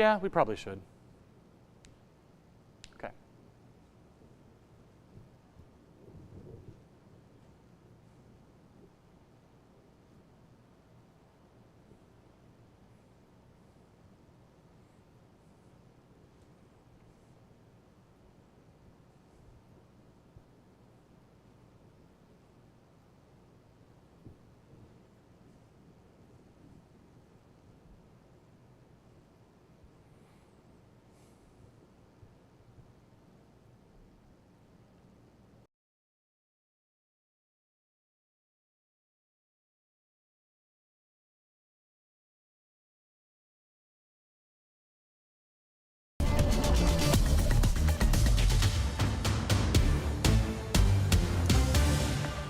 Yeah, we probably should. Okay.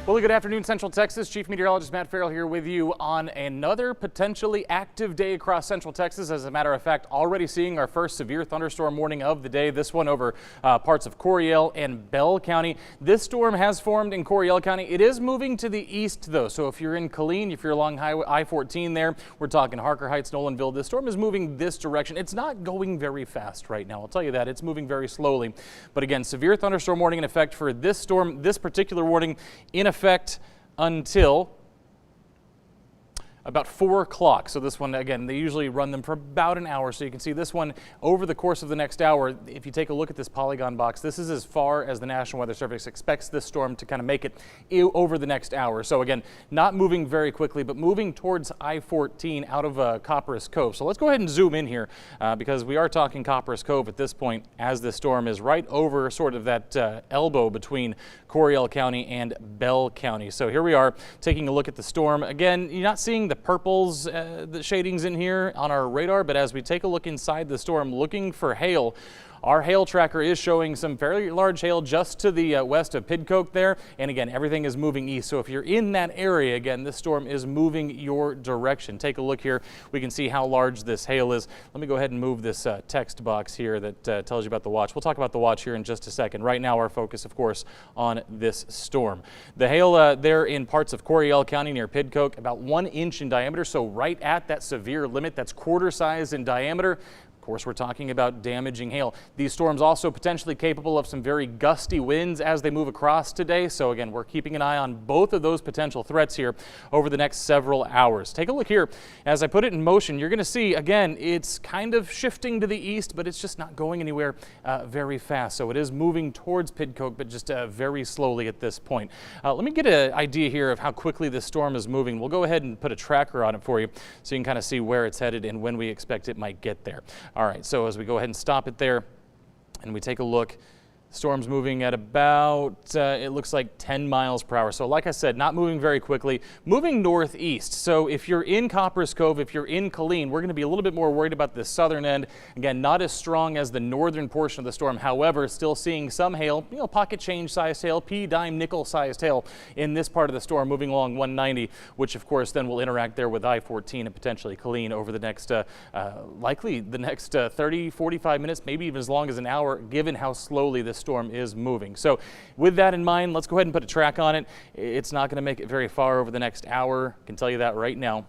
Well, good afternoon, Central Texas. Chief Meteorologist Matt Farrell here with you on another potentially active day across Central Texas. As a matter of fact, already seeing our first severe thunderstorm warning of the day, this one over parts of Coryell and Bell County. This storm has formed in Coryell County. It is moving to the east, though. So if you're in Killeen, if you're along Highway I-14 there, we're talking Harker Heights, Nolanville, this storm is moving this direction. It's not going very fast right now. I'll tell you that. It's moving very slowly. But again, severe thunderstorm warning in effect for this storm, this particular warning in effect until about 4 o'clock. So this one, again, they usually run them for about an hour. So you can see this one over the course of the next hour. If you take a look at this polygon box, this is as far as the National Weather Service expects this storm to kind of make it over the next hour. So again, not moving very quickly, but moving towards I-14 out of Copperas Cove. So let's go ahead and zoom in here because we are talking Copperas Cove at this point, as this storm is right over sort of that elbow between Coryell County and Bell County. So here we are taking a look at the storm. Again, you're not seeing the purples, the shadings in here on our radar, but as we take a look inside the storm looking for hail, our hail tracker is showing some fairly large hail just to the west of Pidcoke there. And again, everything is moving east. So if you're in that area, again, this storm is moving your direction. Take a look here. We can see how large this hail is. Let me go ahead and move this text box here that tells you about the watch. We'll talk about the watch here in just a second. Right now, our focus, of course, on this storm. The hail there in parts of Coryell County near Pidcoke, about 1 inch in diameter. So right at that severe limit, that's quarter size in diameter. Of course, we're talking about damaging hail. These storms also potentially capable of some very gusty winds as they move across today. So again, we're keeping an eye on both of those potential threats here over the next several hours. Take a look here. As I put it in motion, you're going to see, again, it's kind of shifting to the east, but it's just not going anywhere very fast. So it is moving towards Pidcoke, but just very slowly at this point. Let me get an idea here of how quickly this storm is moving. We'll go ahead and put a tracker on it for you so you can kind of see where it's headed and when we expect it might get there. All right, so as we go ahead and stop it there and we take a look, storm's moving at about, it looks like 10 miles per hour. So like I said, not moving very quickly, moving northeast. So if you're in Copperas Cove, if you're in Killeen, we're going to be a little bit more worried about the southern end. Again, not as strong as the northern portion of the storm. However, still seeing some hail, pocket change sized hail, pea dime nickel sized hail in this part of the storm moving along 190, which of course then will interact there with I-14 and potentially Killeen over the next, likely the next 30, 45 minutes, maybe even as long as an hour, given how slowly this storm is moving. So with that in mind, let's go ahead and put a track on it. It's not going to make it very far over the next hour. I can tell you that right now.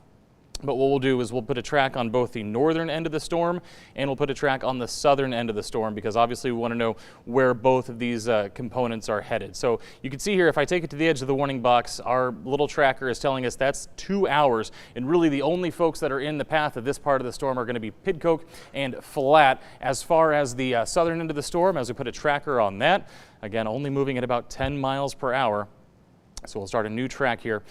But what we'll do is we'll put a track on both the northern end of the storm and we'll put a track on the southern end of the storm because obviously we want to know where both of these components are headed. So you can see here, if I take it to the edge of the warning box, our little tracker is telling us that's 2 hours. And really the only folks that are in the path of this part of the storm are going to be Pidcoke and Flat. As far as the southern end of the storm, as we put a tracker on that, again, only moving at about 10 miles per hour. So we'll start a new track here.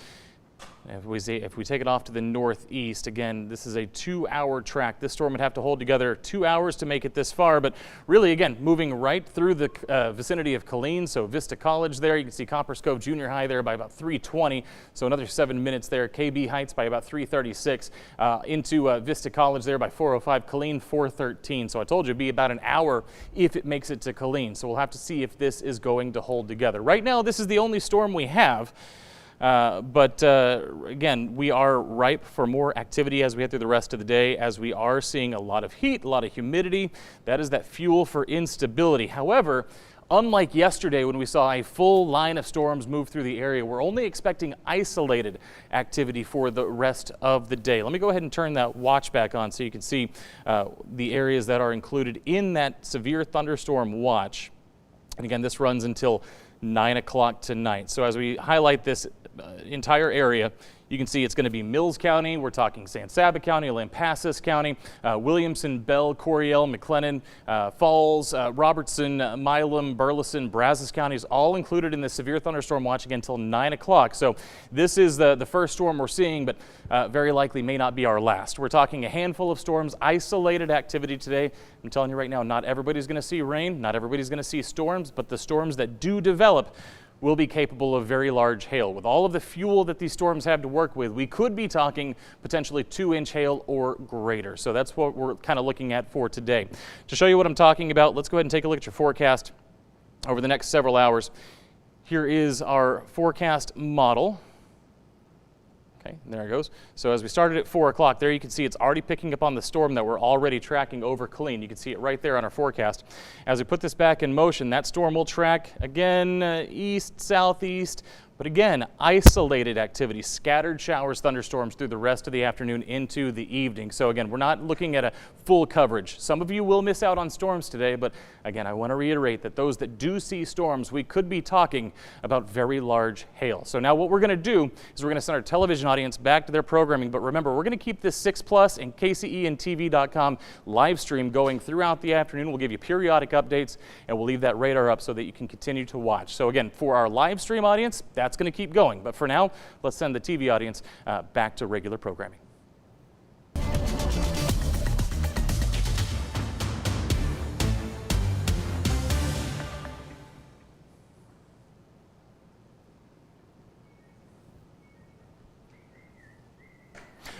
If we take it off to the northeast, again, this is a 2-hour track. This storm would have to hold together 2 hours to make it this far, but really, again, moving right through the vicinity of Killeen, so Vista College there. You can see Copperas Cove Junior High there by about 3:20, so another 7 minutes there. KB Heights by about 3:36, into Vista College there by 4:05, Killeen 4:13. So I told you it'd be about an hour if it makes it to Killeen, so we'll have to see if this is going to hold together. Right now, this is the only storm we have. But again, we are ripe for more activity as we head through the rest of the day, as we are seeing a lot of heat, a lot of humidity. That is that fuel for instability. However, Unlike yesterday when we saw a full line of storms move through the area, we're only expecting isolated activity for the rest of the day. Let me go ahead and turn that watch back on so you can see the areas that are included in that severe thunderstorm watch. And again, this runs until 9 o'clock tonight. So as we highlight this entire area, you can see it's going to be Mills County. We're talking San Saba County, Lampasas County, Williamson, Bell, Coryell, McLennan, Falls, Robertson, Milam, Burleson, Brazos counties, all included in the severe thunderstorm watch again until 9 o'clock. So this is the first storm we're seeing, but very likely may not be our last. We're talking a handful of storms, isolated activity today. I'm telling you right now, not everybody's going to see rain, not everybody's going to see storms, but the storms that do develop will be capable of very large hail. With all of the fuel that these storms have to work with, we could be talking potentially 2-inch hail or greater. So that's what we're kind of looking at for today. To show you what I'm talking about, let's go ahead and take a look at your forecast over the next several hours. Here is our forecast model. Okay, there it goes. So as we started at 4 o'clock, there you can see it's already picking up on the storm that we're already tracking over Killeen. You can see it right there on our forecast. As we put this back in motion, that storm will track again east, southeast, but again, isolated activity, scattered showers, thunderstorms through the rest of the afternoon into the evening. So again, we're not looking at a full coverage. Some of you will miss out on storms today, but again, I want to reiterate that those that do see storms, we could be talking about very large hail. So now what we're going to do is we're going to send our television audience back to their programming, but remember, we're going to keep this 6 Plus and KCENTV.com live stream going throughout the afternoon. We'll give you periodic updates, and we'll leave that radar up so that you can continue to watch. So again, for our live stream audience, that's going to keep going. But for now, let's send the TV audience back to regular programming.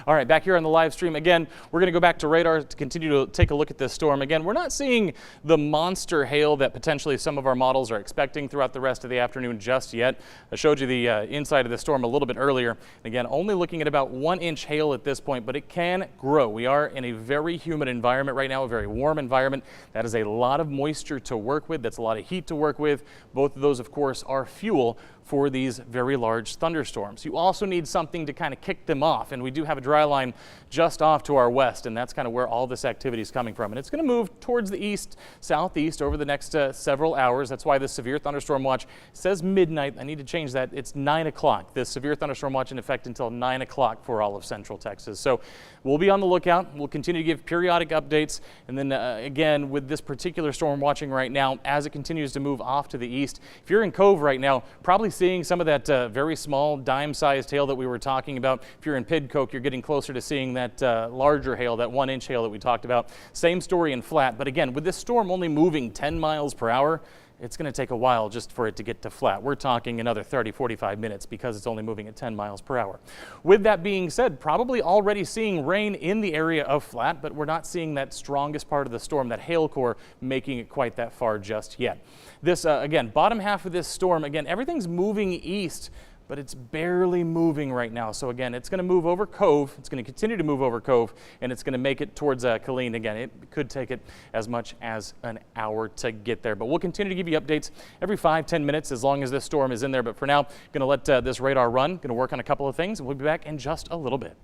All right, back here on the live stream, again, we're going to go back to radar to continue to take a look at this storm. Again, we're not seeing the monster hail that potentially some of our models are expecting throughout the rest of the afternoon just yet. I showed you the inside of the storm a little bit earlier. Again, only looking at about 1-inch hail at this point, but it can grow. We are in a very humid environment right now, a very warm environment. That is a lot of moisture to work with. That's a lot of heat to work with. Both of those, of course, are fuel for these very large thunderstorms. You also need something to kind of kick them off, and we do have a dry line just off to our west, and that's kind of where all this activity is coming from. And it's going to move towards the east, southeast over the next several hours. That's why this severe thunderstorm watch says midnight. I need to change that. It's 9 o'clock. This severe thunderstorm watch in effect until 9 o'clock for all of central Texas. So we'll be on the lookout. We'll continue to give periodic updates. And then again, with this particular storm watching right now, as it continues to move off to the east, if you're in Cove right now, probably seeing some of that very small dime-sized hail that we were talking about. If you're in Pidcoke, you're getting closer to seeing that larger hail, that 1-inch hail that we talked about. Same story in Flat, but again, with this storm only moving 10 miles per hour, it's going to take a while just for it to get to Flat. We're talking another 30, 45 minutes because it's only moving at 10 miles per hour. With that being said, probably already seeing rain in the area of Flat, but we're not seeing that strongest part of the storm, that hail core, making it quite that far just yet. This, again, bottom half of this storm, again, everything's moving east, but it's barely moving right now. So again, it's going to move over Cove. It's going to continue to move over Cove, and it's going to make it towards Killeen. Again, it could take it as much as an hour to get there. But we'll continue to give you updates every 5-10 minutes as long as this storm is in there. But for now, going to let this radar run, going to work on a couple of things, and we'll be back in just a little bit.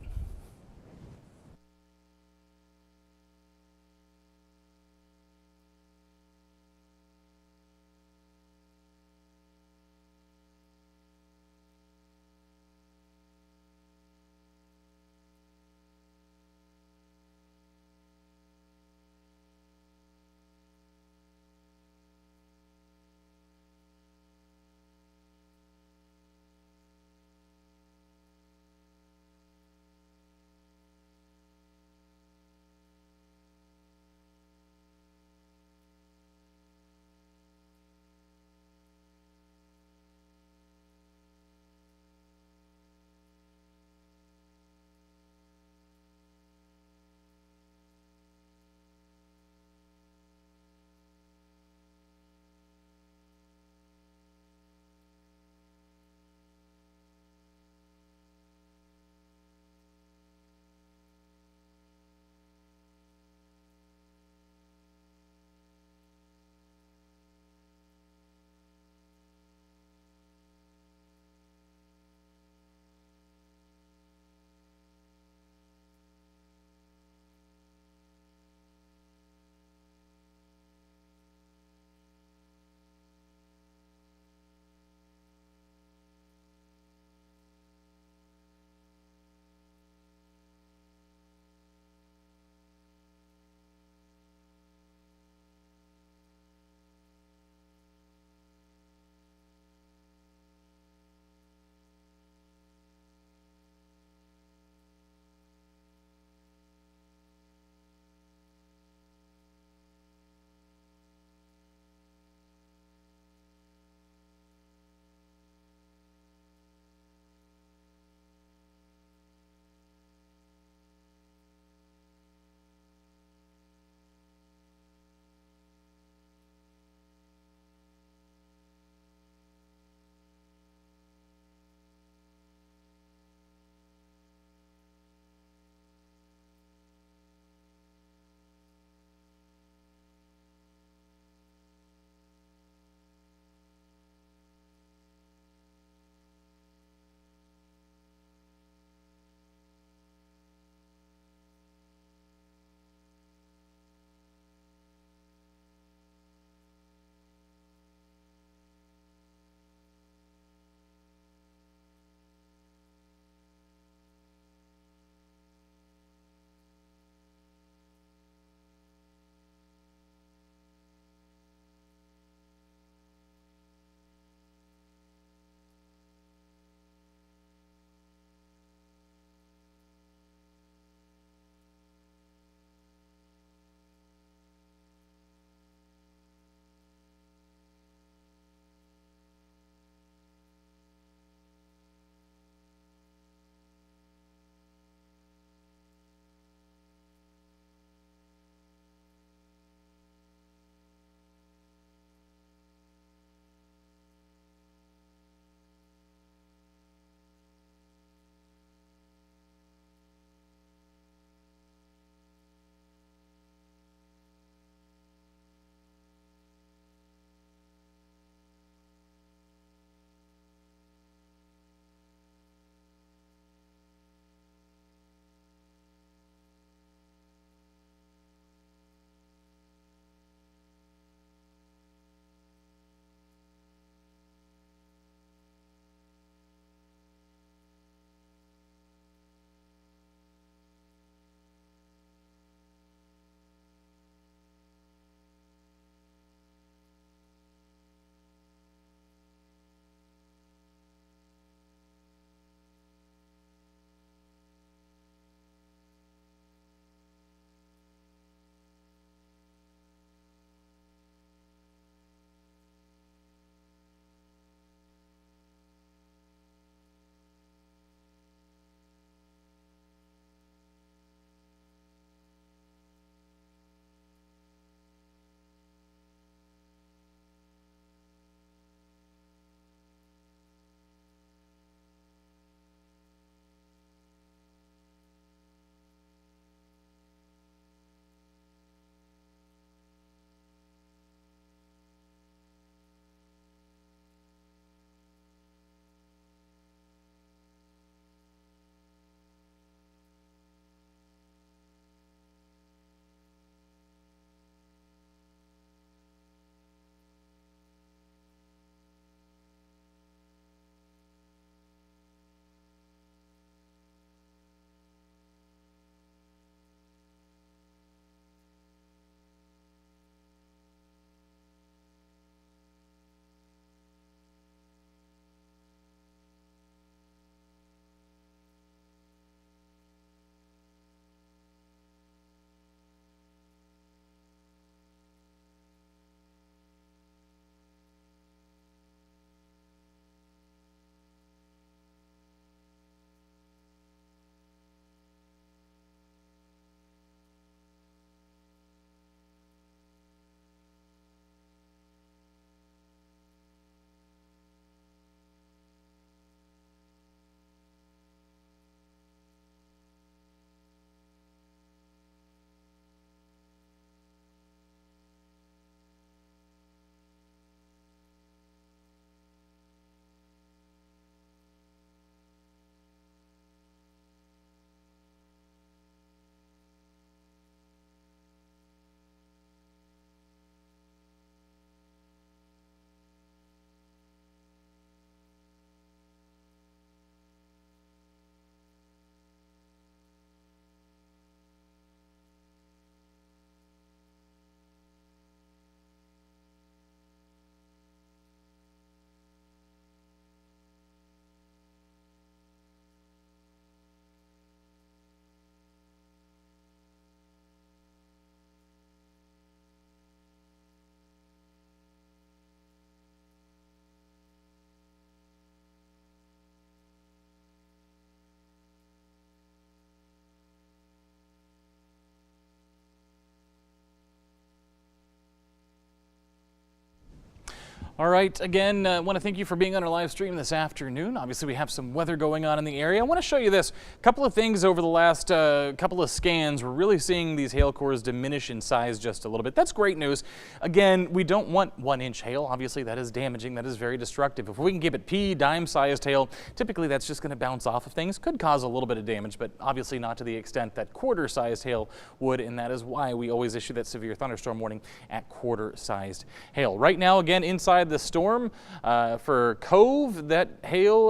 All right, again, I want to thank you for being on our live stream this afternoon. Obviously, we have some weather going on in the area. I want to show you this. A couple of things over the last couple of scans. We're really seeing these hail cores diminish in size just a little bit. That's great news. Again, we don't want 1-inch hail. Obviously, that is damaging. That is very destructive. If we can give it pea, dime-sized hail, typically that's just going to bounce off of things. Could cause a little bit of damage, but obviously not to the extent that quarter-sized hail would, and that is why we always issue that severe thunderstorm warning at quarter-sized hail. Right now, again, inside the storm for Cove, that hail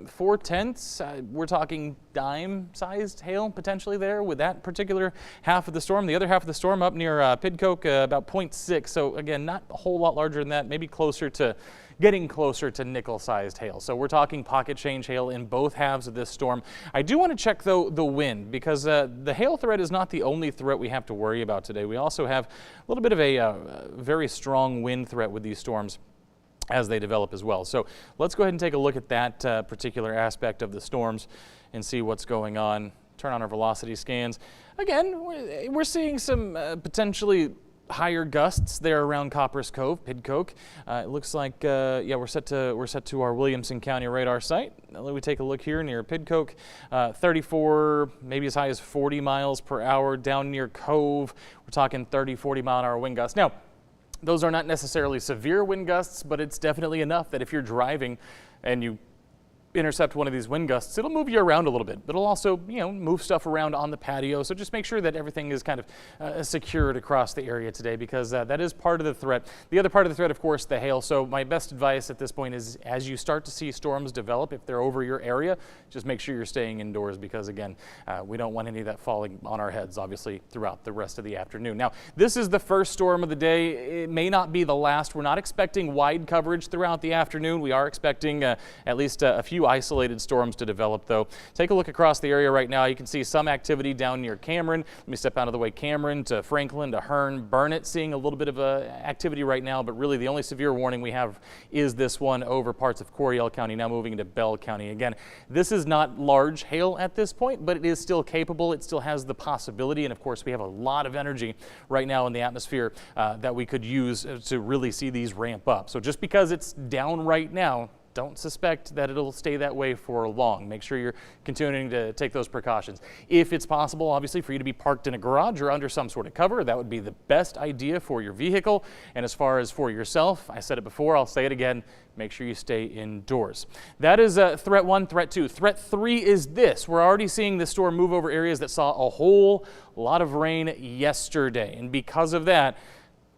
4/10, we're talking dime-sized hail potentially there with that particular half of the storm. The other half of the storm up near Pidcoke, about 0.6. So again, not a whole lot larger than that, maybe getting closer to nickel-sized hail. So we're talking pocket change hail in both halves of this storm. I do want to check, though, the wind, because the hail threat is not the only threat we have to worry about today. We also have a little bit of a very strong wind threat with these storms as they develop as well. So let's go ahead and take a look at that particular aspect of the storms and see what's going on. Turn on our velocity scans. Again, we're seeing some potentially higher gusts there around Copperas Cove, Pidcoke. It looks like, yeah, we're set to our Williamson County radar site. Now, let me take a look here near Pidcoke. 34, maybe as high as 40 miles per hour. Down near Cove, we're talking 30, 40 mile an hour wind gusts. Now, those are not necessarily severe wind gusts, but it's definitely enough that if you're driving and you intercept one of these wind gusts, it'll move you around a little bit. It'll also, move stuff around on the patio. So just make sure that everything is kind of secured across the area today, because that is part of the threat. The other part of the threat, of course, the hail. So my best advice at this point is, as you start to see storms develop, if they're over your area, just make sure you're staying indoors, because again, we don't want any of that falling on our heads, obviously, throughout the rest of the afternoon. Now, this is the first storm of the day. It may not be the last. We're not expecting wide coverage throughout the afternoon. We are expecting at least a few isolated storms to develop, though. Take a look across the area right now. You can see some activity down near Cameron. Let me step out of the way. Cameron to Franklin to Hearn, Burnett, seeing a little bit of activity right now, but really the only severe warning we have is this one over parts of Coryell County, now moving into Bell County. Again, this is not large hail at this point, but it is still capable. It still has the possibility, and of course we have a lot of energy right now in the atmosphere that we could use to really see these ramp up. So just because it's down right now, don't suspect that it'll stay that way for long. Make sure you're continuing to take those precautions. If it's possible, obviously, for you to be parked in a garage or under some sort of cover, that would be the best idea for your vehicle. And as far as for yourself, I said it before, I'll say it again, make sure you stay indoors. That is threat 1, threat 2. Threat 3 is this. We're already seeing this storm move over areas that saw a whole lot of rain yesterday. And because of that,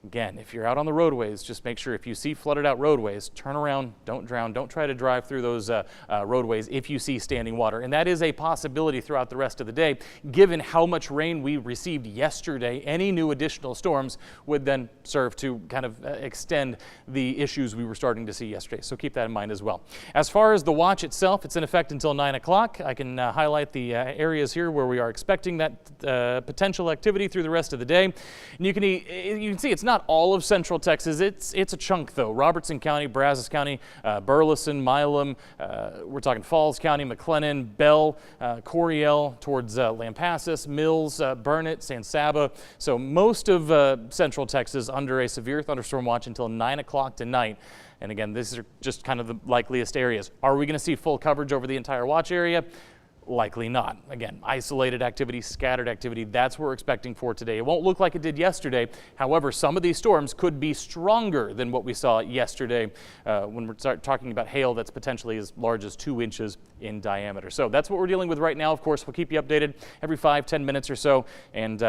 again, if you're out on the roadways, just make sure if you see flooded out roadways, turn around, don't drown, don't try to drive through those roadways if you see standing water. And that is a possibility throughout the rest of the day. Given how much rain we received yesterday, any new additional storms would then serve to kind of extend the issues we were starting to see yesterday. So keep that in mind as well. As far as the watch itself, it's in effect until 9 o'clock. I can highlight the areas here where we are expecting that potential activity through the rest of the day. And you can see it's not all of Central Texas. It's a chunk, though. Robertson County, Brazos County, Burleson, Milam, we're talking Falls County, McLennan, Bell, Coryell, towards Lampasas, Mills, Burnett, San Saba. So most of Central Texas under a severe thunderstorm watch until 9 o'clock tonight. And again, these are just kind of the likeliest areas. Are we going to see full coverage over the entire watch area? Likely not. Again, isolated activity, scattered activity, that's what we're expecting for today. It won't look like it did yesterday. However, some of these storms could be stronger than what we saw yesterday when we're talking about hail that's potentially as large as 2 inches in diameter. So that's what we're dealing with right now. Of course, we'll keep you updated every 5-10 minutes or so, and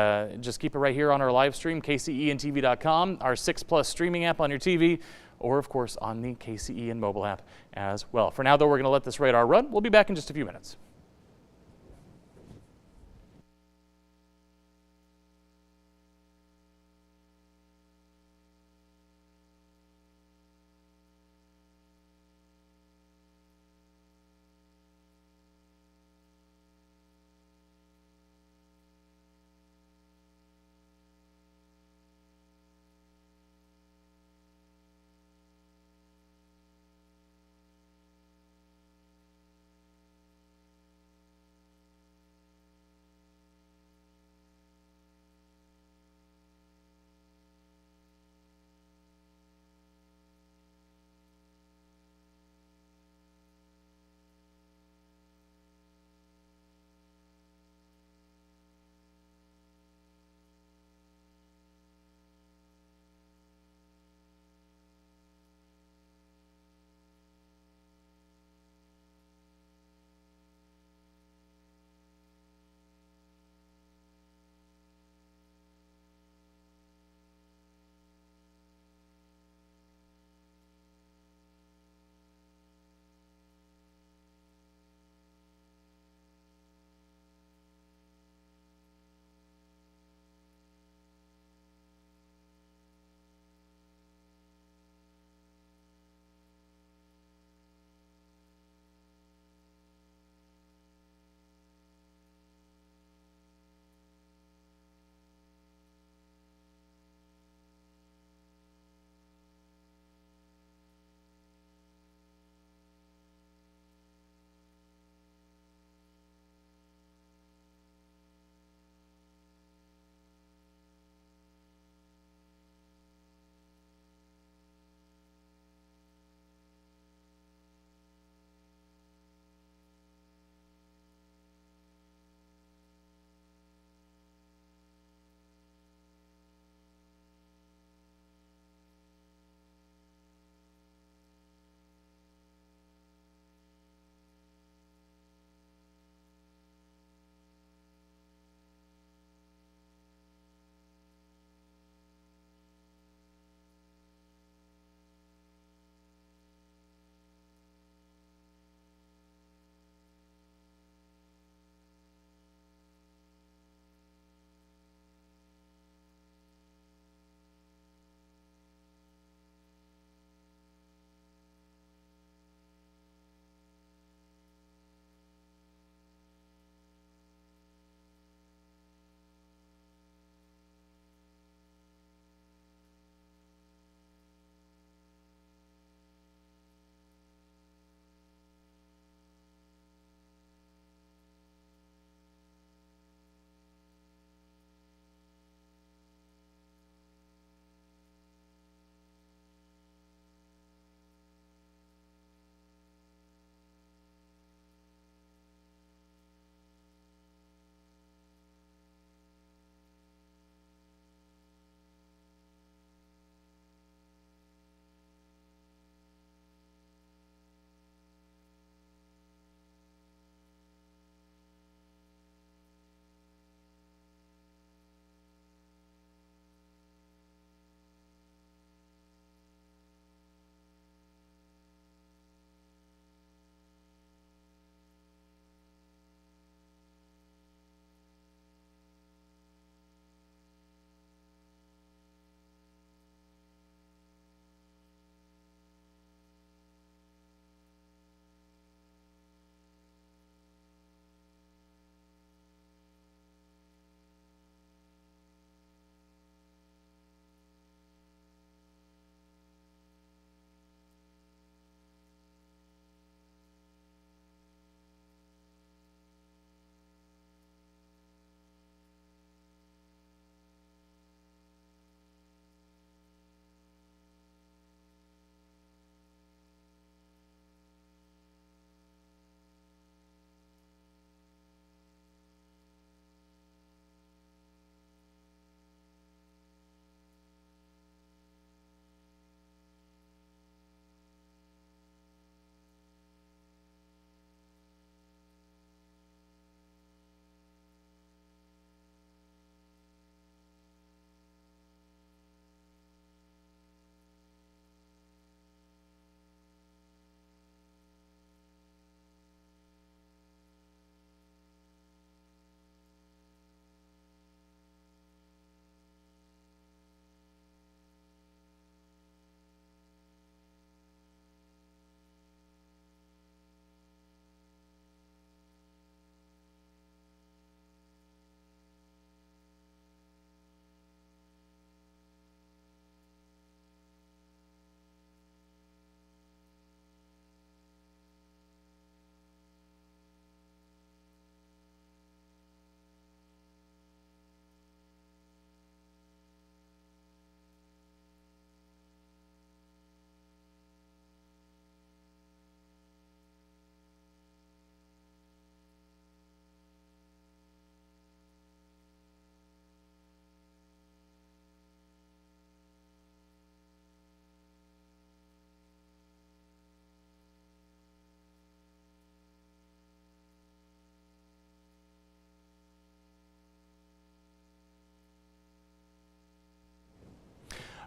just keep it right here on our live stream, kceandtv.com, our 6+ streaming app on your TV, or of course on the KCE and mobile app as well. For now, though, we're going to let this radar run. We'll be back in just a few minutes.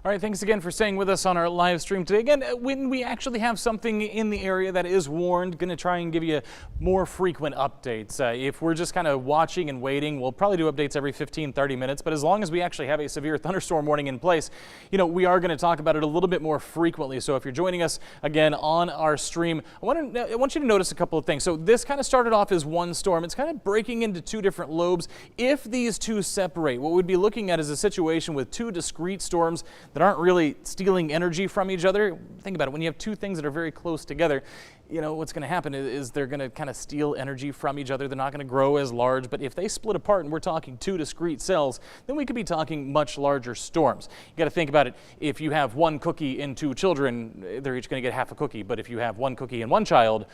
All right, thanks again for staying with us on our live stream today. Again, when we actually have something in the area that is warned, going to try and give you more frequent updates. If we're just kind of watching and waiting, we'll probably do updates every 15-30 minutes. But as long as we actually have a severe thunderstorm warning in place, we are going to talk about it a little bit more frequently. So if you're joining us again on our stream, I want you to notice a couple of things. So this kind of started off as one storm. It's kind of breaking into two different lobes. If these two separate, what we'd be looking at is a situation with two discrete storms that aren't really stealing energy from each other. Think about it. When you have two things that are very close together, what's going to happen is they're going to kind of steal energy from each other. They're not going to grow as large. But if they split apart and we're talking two discrete cells, then we could be talking much larger storms. You got to think about it. If you have one cookie and two children, they're each going to get half a cookie. But if you have one cookie and one child,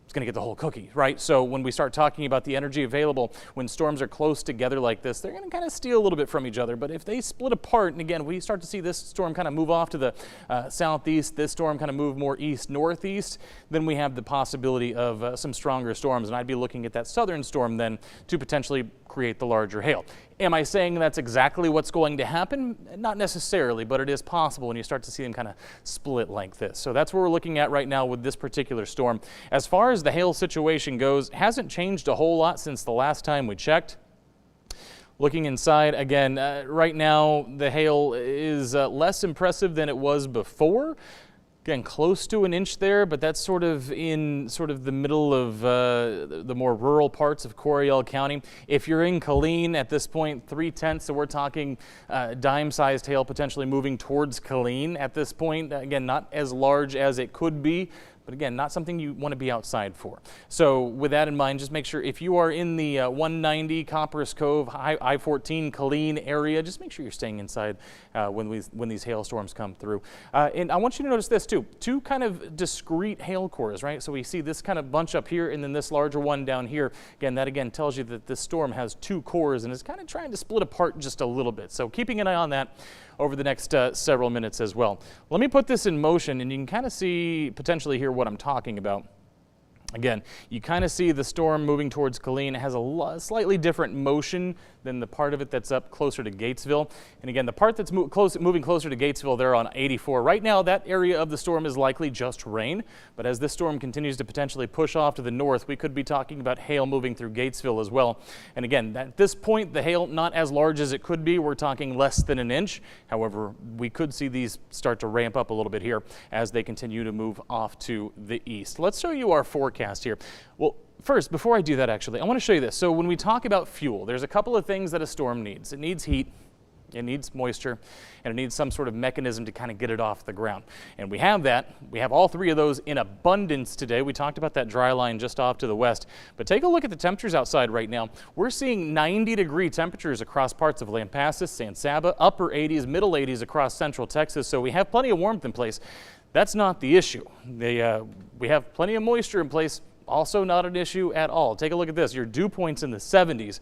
it's going to get the whole cookie, right? So when we start talking about the energy available, when storms are close together like this, they're going to kind of steal a little bit from each other. But if they split apart, and again, we start to see this storm kind of move off to the southeast, this storm kind of move more east-northeast, then we have the possibility of some stronger storms. And I'd be looking at that southern storm then to potentially create the larger hail. Am I saying that's exactly what's going to happen? Not necessarily, but it is possible when you start to see them kind of split like this. So that's what we're looking at right now with this particular storm. As far as the hail situation goes, hasn't changed a whole lot since the last time we checked. Looking inside, again, right now the hail is less impressive than it was before. Again, close to an inch there, but that's sort of in the middle of the more rural parts of Coryell County. If you're in Killeen at this point, 3/10, so we're talking dime-sized hail potentially moving towards Killeen at this point. Again, not as large as it could be, but again, not something you want to be outside for. So with that in mind, just make sure if you are in the 190 Copperas Cove, I-14 Killeen area, just make sure you're staying inside when these hailstorms come through. And I want you to notice this too, two kind of discrete hail cores, right? So we see this kind of bunch up here and then this larger one down here. Again, that again tells you that this storm has two cores and is kind of trying to split apart just a little bit. So keeping an eye on that over the next several minutes as well. Let me put this in motion and you can kind of see potentially here what I'm talking about. Again, you kind of see the storm moving towards Killeen. It has a slightly different motion than the part of it that's up closer to Gatesville. And again, the part that's moving closer to Gatesville, they're on 84. Right now, that area of the storm is likely just rain. But as this storm continues to potentially push off to the north, we could be talking about hail moving through Gatesville as well. And again, at this point, the hail not as large as it could be. We're talking less than an inch. However, we could see these start to ramp up a little bit here as they continue to move off to the east. Let's show you our forecast here. Well, first, before I do that, actually, I want to show you this. So when we talk about fuel, there's a couple of things that a storm needs. It needs heat, it needs moisture, and it needs some sort of mechanism to kind of get it off the ground. And we have that. We have all three of those in abundance today. We talked about that dry line just off to the west. But take a look at the temperatures outside right now. We're seeing 90-degree temperatures across parts of Lampasas, San Saba, upper 80s, middle 80s across central Texas. So we have plenty of warmth in place. That's not the issue. We have plenty of moisture in place. Also not an issue at all. Take a look at this. Your dew point's in the 70s.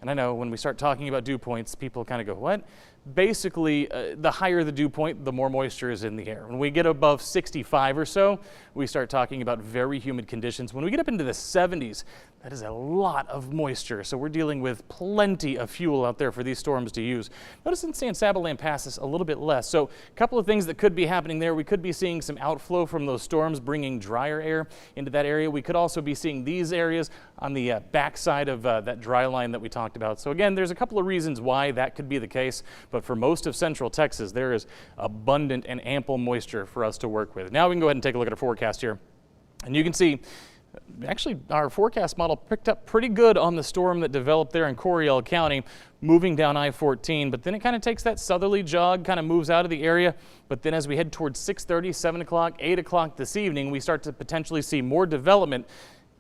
And I know when we start talking about dew points, people kind of go, what? Basically, the higher the dew point, the more moisture is in the air. When we get above 65 or so, we start talking about very humid conditions. When we get up into the 70s, that is a lot of moisture. So we're dealing with plenty of fuel out there for these storms to use. Notice in San Saba, Lampasas, a little bit less. So a couple of things that could be happening there. We could be seeing some outflow from those storms, bringing drier air into that area. We could also be seeing these areas on the backside of that dry line that we talked about. So again, there's a couple of reasons why that could be the case. But for most of central Texas, there is abundant and ample moisture for us to work with. Now we can go ahead and take a look at our forecast here. And you can see, actually, our forecast model picked up pretty good on the storm that developed there in Coryell County, moving down I-14. But then it kind of takes that southerly jog, kind of moves out of the area. But then as we head towards 6:30, 7 o'clock, 8 o'clock this evening, we start to potentially see more development.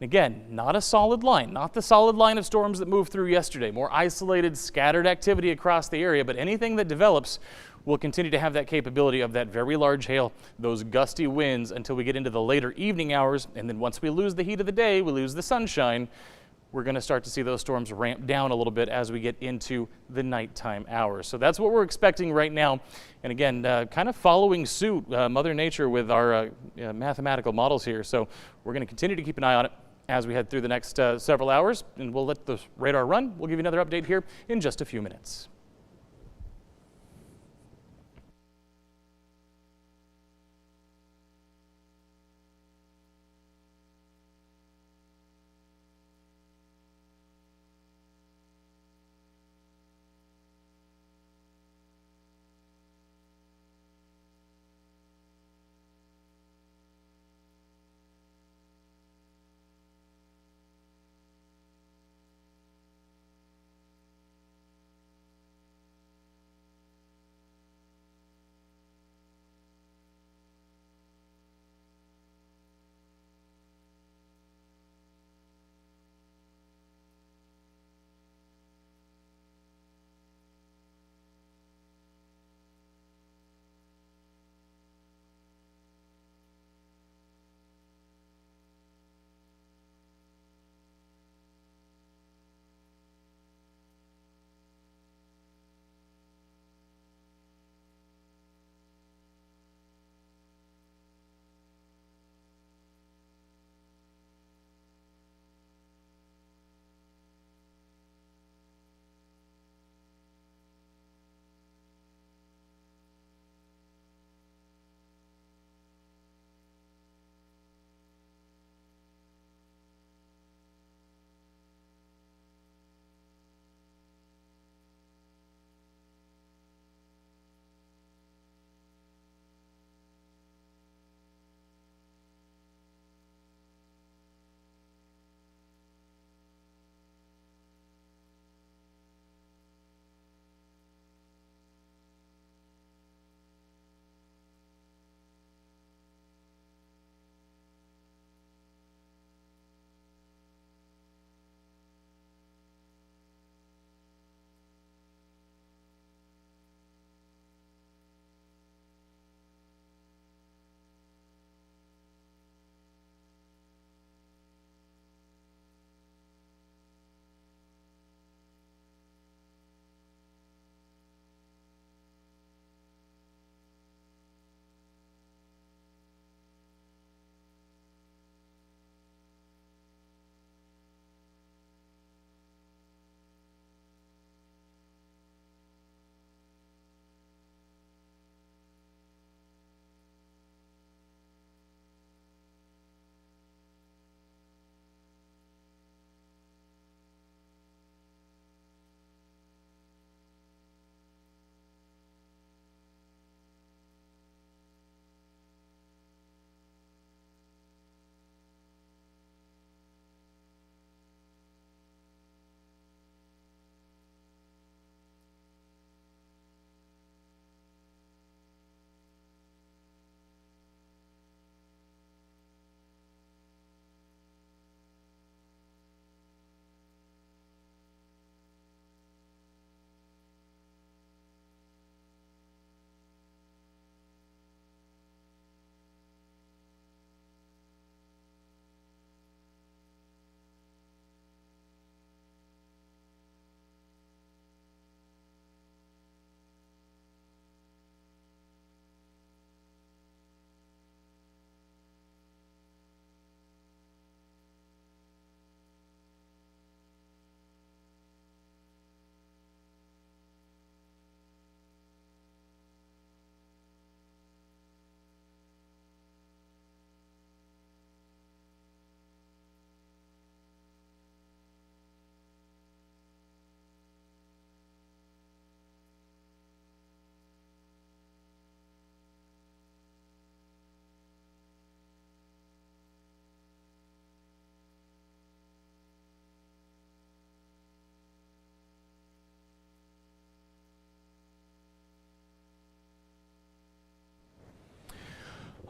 Again, not a solid line, not the solid line of storms that moved through yesterday. More isolated, scattered activity across the area, but anything that develops will continue to have that capability of that very large hail, those gusty winds until we get into the later evening hours. And then once we lose the heat of the day, we lose the sunshine, we're going to start to see those storms ramp down a little bit as we get into the nighttime hours. So that's what we're expecting right now. And again, kind of following suit, Mother Nature with our mathematical models here. So we're going to continue to keep an eye on it as we head through the next several hours, and we'll let the radar run. We'll give you another update here in just a few minutes.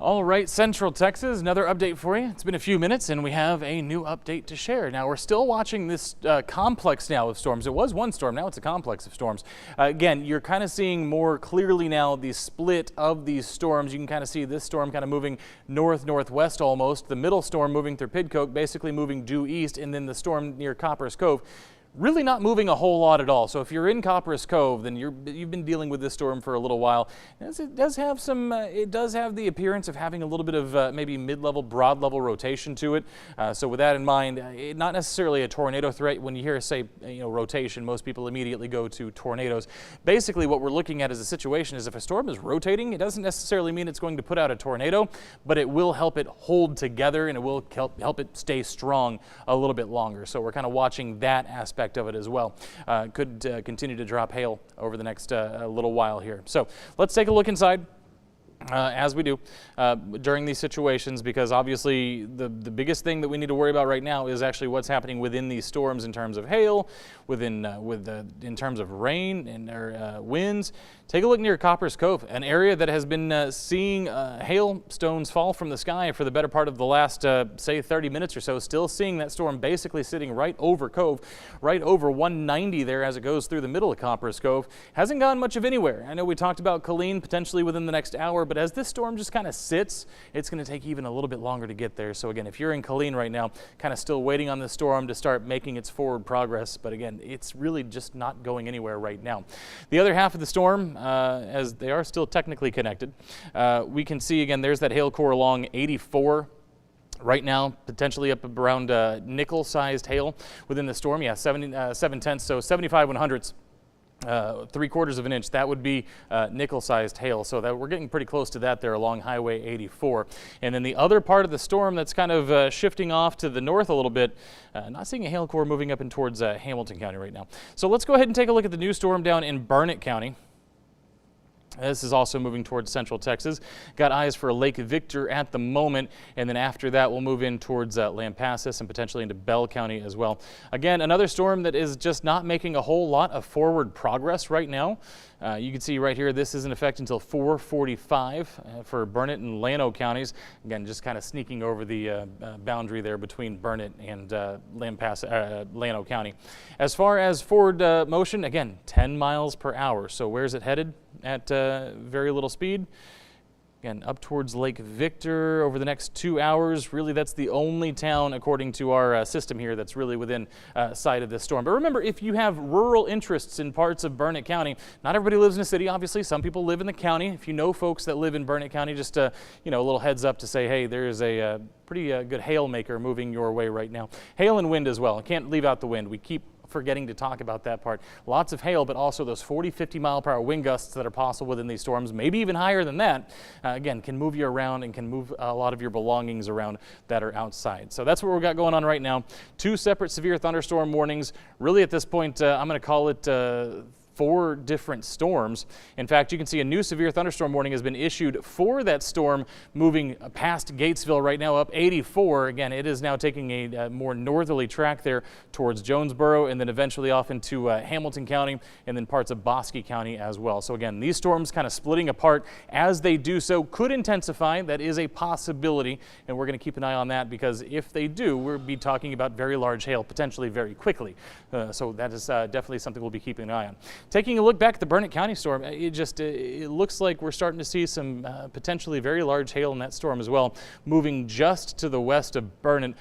All right, Central Texas, another update for you. It's been a few minutes and we have a new update to share. Now, we're still watching this complex now of storms. It was one storm, now it's a complex of storms. Again, you're kind of seeing more clearly now the split of these storms. You can kind of see this storm kind of moving north-northwest almost, the middle storm moving through Pidcoke, basically moving due east, and then the storm near Copper's Cove really not moving a whole lot at all. So if you're in Copper's Cove, then you've been dealing with this storm for a little while. It does have the appearance of having a little bit of maybe mid-level, broad-level rotation to it. So with that in mind, not necessarily a tornado threat. When you hear say rotation, most people immediately go to tornadoes. Basically, what we're looking at as a situation is if a storm is rotating, it doesn't necessarily mean it's going to put out a tornado, but it will help it hold together and it will help it stay strong a little bit longer. So we're kind of watching that aspect of it as well. Could continue to drop hail over the next little while here. So let's take a look inside. As we do during these situations, because obviously the biggest thing that we need to worry about right now is actually what's happening within these storms in terms of hail, in terms of rain and winds. Take a look near Copper's Cove, an area that has been seeing hailstones fall from the sky for the better part of the last, say, 30 minutes or so. Still seeing that storm basically sitting right over Cove, right over 190 there as it goes through the middle of Copper's Cove. Hasn't gone much of anywhere. I know we talked about Colleen potentially within the next hour, but as this storm just kind of sits, it's going to take even a little bit longer to get there. So again, if you're in Colleen right now, kind of still waiting on the storm to start making its forward progress, but again, it's really just not going anywhere right now. The other half of the storm, as they are still technically connected, we can see again, there's that hail core along 84. Right now, potentially up around nickel-sized hail within the storm. Yeah, 7/10, so 75 1/100ths. 3/4 of an inch, that would be nickel-sized hail. So that we're getting pretty close to that there along Highway 84. And then the other part of the storm that's kind of shifting off to the north a little bit, not seeing a hail core moving up in towards Hamilton County right now. So let's go ahead and take a look at the new storm down in Burnett County. This is also moving towards Central Texas. Got eyes for Lake Victor at the moment, and then after that we'll move in towards Lampasas and potentially into Bell County as well. Again, another storm that is just not making a whole lot of forward progress right now. You can see right here, this is in effect until 4:45 for Burnett and Llano counties. Again, just kind of sneaking over the boundary there between Burnett and Llano County. As far as forward motion, again, 10 miles per hour. So where's it headed? At very little speed. Again, up towards Lake Victor over the next 2 hours. Really, that's the only town, according to our system here, that's really within sight of this storm. But remember, if you have rural interests in parts of Burnett County, not everybody lives in a city, obviously. Some people live in the county. If you know folks that live in Burnett County, just a little heads up to say, hey, there's a pretty good hail maker moving your way right now. Hail and wind as well. I can't leave out the wind. We keep forgetting to talk about that part. Lots of hail, but also those 40, 50 mile per hour wind gusts that are possible within these storms, maybe even higher than that, again, can move you around and can move a lot of your belongings around that are outside. So that's what we've got going on right now. 2 separate severe thunderstorm warnings. Really at this point, I'm going to call it 4 different storms. In fact, you can see a new severe thunderstorm warning has been issued for that storm moving past Gatesville right now up 84. Again, it is now taking a more northerly track there towards Jonesboro and then eventually off into Hamilton County and then parts of Bosque County as well. So again, these storms kind of splitting apart as they do so could intensify. That is a possibility, and we're going to keep an eye on that because if they do, we'll be talking about very large hail potentially very quickly. So that is definitely something we'll be keeping an eye on. Taking a look back at the Burnett County storm, it looks like we're starting to see some potentially very large hail in that storm as well, moving just to the west of Burnett.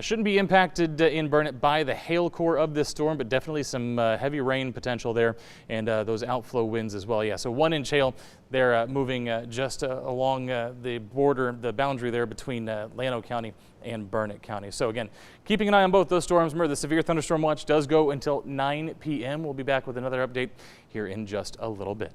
Shouldn't be impacted in Burnett by the hail core of this storm, but definitely some heavy rain potential there and those outflow winds as well. Yeah, so 1 inch hail. They're moving just along the border, the boundary there between Llano County and Burnett County. So again, keeping an eye on both those storms. Remember, the severe thunderstorm watch does go until 9 p.m. We'll be back with another update here in just a little bit.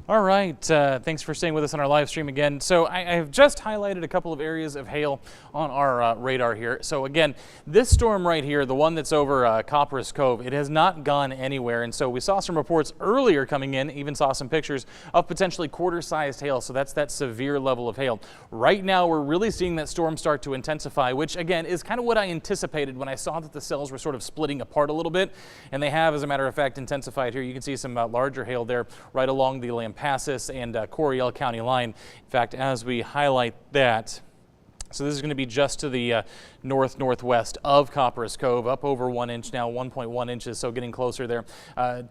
All right, thanks for staying with us on our live stream again. So I have just highlighted a couple of areas of hail on our radar here. So again, this storm right here, the one that's over Copperas Cove, it has not gone anywhere. And so we saw some reports earlier coming in, even saw some pictures of potentially quarter-sized hail. So that's that severe level of hail. Right now, we're really seeing that storm start to intensify, which again is kind of what I anticipated when I saw that the cells were sort of splitting apart a little bit. And they have, as a matter of fact, intensified here. You can see some larger hail there right along the Lampasas and Coryell County line. In fact, as we highlight that, so this is going to be just to the northwest of Copperas Cove, up over 1 inch now, 1.1 inches, so getting closer there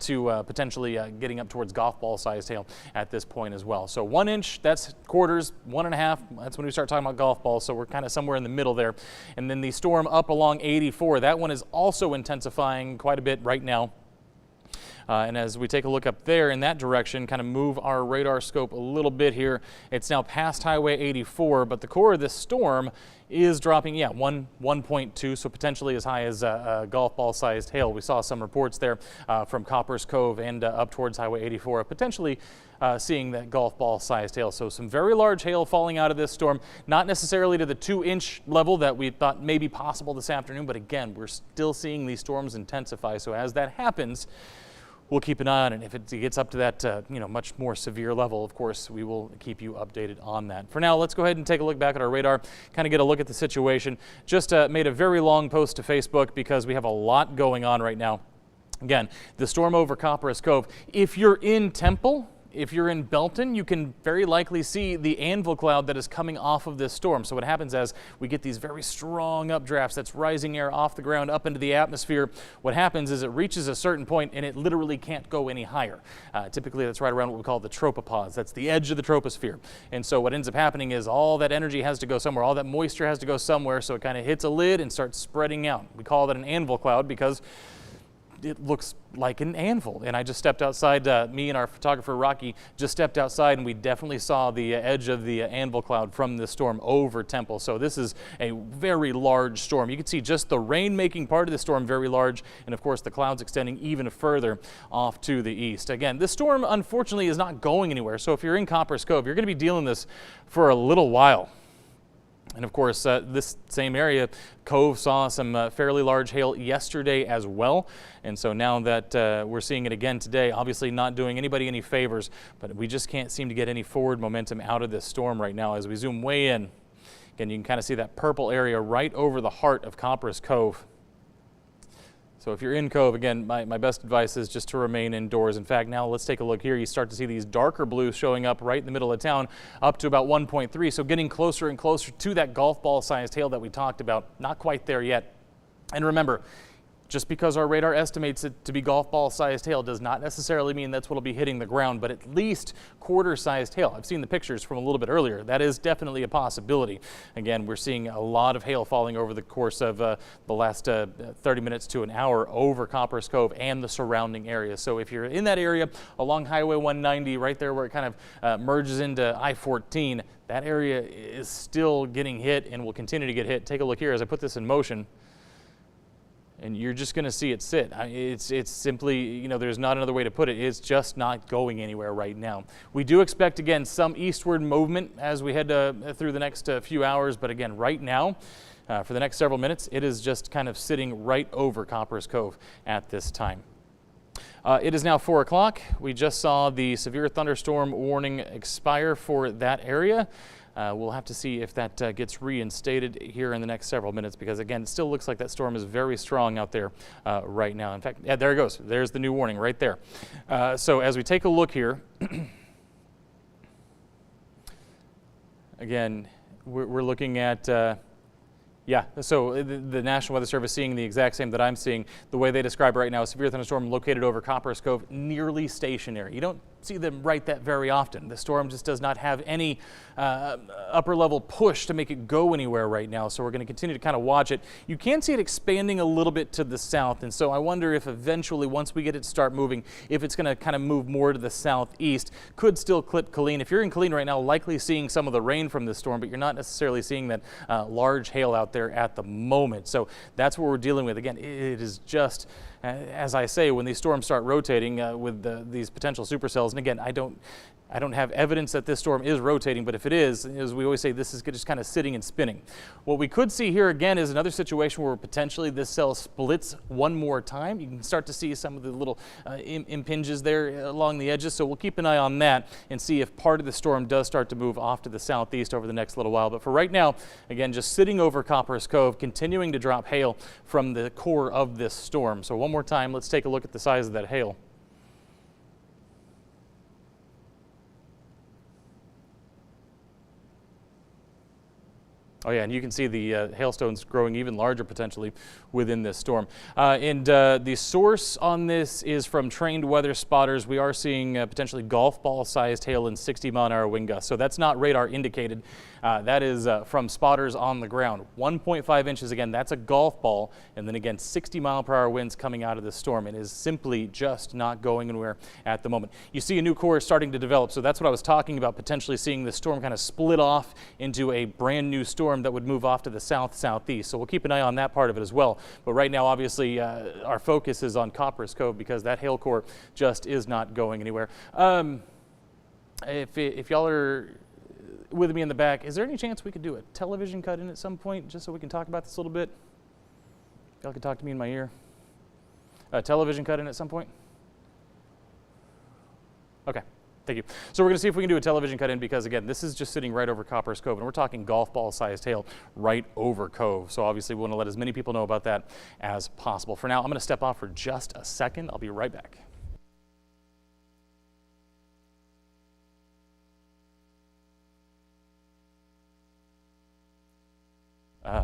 to potentially getting up towards golf ball sized hail at this point as well. So 1 inch, that's quarters, 1.5, that's when we start talking about golf balls, so we're kind of somewhere in the middle there. And then the storm up along 84, that one is also intensifying quite a bit right now. And as we take a look up there in that direction, kind of move our radar scope a little bit here, it's now past Highway 84, but the core of this storm is dropping, 1.2, so potentially as high as golf ball sized hail. We saw some reports there from Copperas Cove and up towards Highway 84, potentially seeing that golf ball sized hail. So some very large hail falling out of this storm, not necessarily to the 2-inch level that we thought may be possible this afternoon, but again, we're still seeing these storms intensify. So as that happens, we'll keep an eye on it. If it gets up to that much more severe level, of course, we will keep you updated on that. For now, let's go ahead and take a look back at our radar, kind of get a look at the situation. Just made a very long post to Facebook because we have a lot going on right now. Again, the storm over Copperas Cove. If you're in Temple, if you're in Belton, you can very likely see the anvil cloud that is coming off of this storm. So what happens as we get these very strong updrafts, that's rising air off the ground up into the atmosphere, what happens is it reaches a certain point and it literally can't go any higher. Typically that's right around what we call the tropopause. That's the edge of the troposphere. And so what ends up happening is all that energy has to go somewhere, all that moisture has to go somewhere, so it kind of hits a lid and starts spreading out. We call that an anvil cloud because it looks like an anvil. And I just stepped outside, me and our photographer Rocky just stepped outside, and we definitely saw the edge of the anvil cloud from this storm over Temple. So this is a very large storm. You can see just the rain-making part of the storm very large, and of course the clouds extending even further off to the east. Again, this storm unfortunately is not going anywhere. So if you're in Copperas Cove, you're going to be dealing this for a little while. And of course, this same area, Cove, saw some fairly large hail yesterday as well. And so now that we're seeing it again today, obviously not doing anybody any favors, but we just can't seem to get any forward momentum out of this storm right now. As we zoom way in, again, you can kind of see that purple area right over the heart of Copperas Cove. So if you're in Cove, again, my best advice is just to remain indoors. In fact, now let's take a look here. You start to see these darker blues showing up right in the middle of town, up to about 1.3. So getting closer and closer to that golf ball sized hail that we talked about. Not quite there yet. And remember, just because our radar estimates it to be golf ball sized hail does not necessarily mean that's what will be hitting the ground, but at least quarter sized hail. I've seen the pictures from a little bit earlier. That is definitely a possibility. Again, we're seeing a lot of hail falling over the course of the last 30 minutes to an hour over Copperas Cove and the surrounding area. So if you're in that area along Highway 190, right there where it kind of merges into I-14, that area is still getting hit and will continue to get hit. Take a look here as I put this in motion. And you're just going to see it sit. It's simply, there's not another way to put it. It's just not going anywhere right now. We do expect, again, some eastward movement as we head through the next few hours. But again, right now, for the next several minutes, it is just kind of sitting right over Copperas Cove at this time. It is now 4 o'clock. We just saw the severe thunderstorm warning expire for that area. We'll have to see if that gets reinstated here in the next several minutes because, again, it still looks like that storm is very strong out there right now. In fact, yeah, there it goes. There's the new warning right there. So as we take a look here, again, we're looking at so the National Weather Service seeing the exact same that I'm seeing. The way they describe it right now, a severe thunderstorm located over Copperas Cove, nearly stationary. You don't see them write that very often. The storm just does not have any upper level push to make it go anywhere right now, so we're going to continue to kind of watch it. You can see it expanding a little bit to the south, and so I wonder if eventually, once we get it to start moving, if it's going to kind of move more to the southeast. Could still clip Killeen. If you're in Killeen right now, likely seeing some of the rain from this storm, but you're not necessarily seeing that large hail out there at the moment. So that's what we're dealing with. Again, it is just, as I say, when these storms start rotating with these potential supercells, and again, I I don't have evidence that this storm is rotating, but if it is, as we always say, this is just kind of sitting and spinning. What we could see here again is another situation where potentially this cell splits one more time. You can start to see some of the little impinges there along the edges, so we'll keep an eye on that and see if part of the storm does start to move off to the southeast over the next little while. But for right now, again, just sitting over Copperas Cove, continuing to drop hail from the core of this storm. So one more time, let's take a look at the size of that hail. Oh yeah, and you can see the hailstones growing even larger potentially within this storm. The source on this is from trained weather spotters. We are seeing potentially golf ball sized hail in 60-mile-an-hour wind gusts. So that's not radar indicated. That is from spotters on the ground. 1.5 inches, again, that's a golf ball. And then again, 60-mile-per-hour winds coming out of this storm. It is simply just not going anywhere at the moment. You see a new core starting to develop. So that's what I was talking about, potentially seeing the storm kind of split off into a brand new storm that would move off to the southeast. So we'll keep an eye on that part of it as well. But right now, obviously, our focus is on Copperas Cove because that hail core just is not going anywhere. If y'all are with me in the back, is there any chance we could do a television cut in at some point just so we can talk about this a little bit? Y'all can talk to me in my ear. A television cut in at some point? Okay. Thank you. So we're going to see if we can do a television cut in because, again, this is just sitting right over Copperas Cove, and we're talking golf ball sized hail right over Cove. So obviously we want to let as many people know about that as possible. For now, I'm going to step off for just a second. I'll be right back.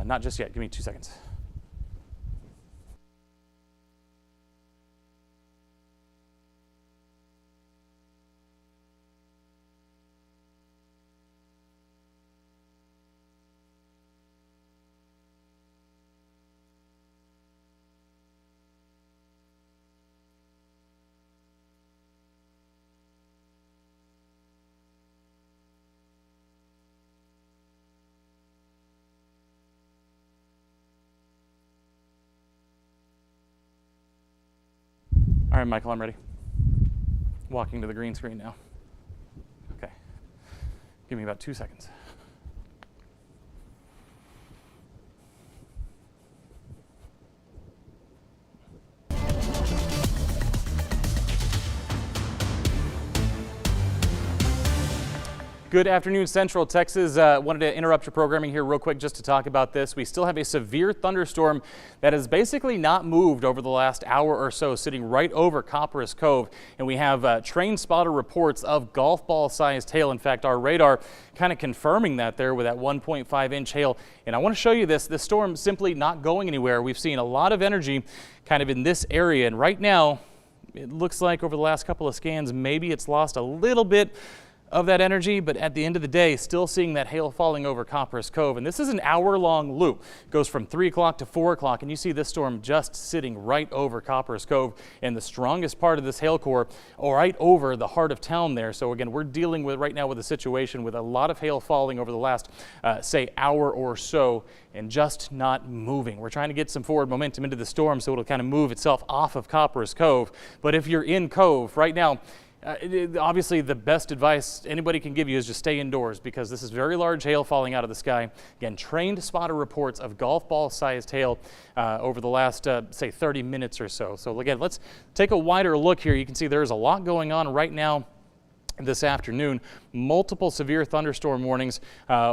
Not just yet. Give me 2 seconds. All right, Michael, I'm ready. Walking to the green screen now. Okay. Give me about 2 seconds. Good afternoon, Central Texas. Wanted to interrupt your programming here real quick just to talk about this. We still have a severe thunderstorm that has basically not moved over the last hour or so, sitting right over Copperas Cove. And we have trained spotter reports of golf ball sized hail. In fact, our radar kind of confirming that there with that 1.5 inch hail. And I want to show you this storm simply not going anywhere. We've seen a lot of energy kind of in this area. And right now, it looks like over the last couple of scans, maybe it's lost a little bit of that energy, but at the end of the day, still seeing that hail falling over Copperas Cove. And this is an hour-long loop. It goes from 3 o'clock to 4 o'clock, and you see this storm just sitting right over Copperas Cove and the strongest part of this hail core right over the heart of town there. So again, we're dealing with right now with a situation with a lot of hail falling over the last, say, hour or so and just not moving. We're trying to get some forward momentum into the storm so it'll kind of move itself off of Copperas Cove. But if you're in Cove right now, obviously the best advice anybody can give you is just stay indoors because this is very large hail falling out of the sky. Again, trained spotter reports of golf ball sized hail over the last, say, 30 minutes or so. So again, let's take a wider look here. You can see there's a lot going on right now this afternoon. Multiple severe thunderstorm warnings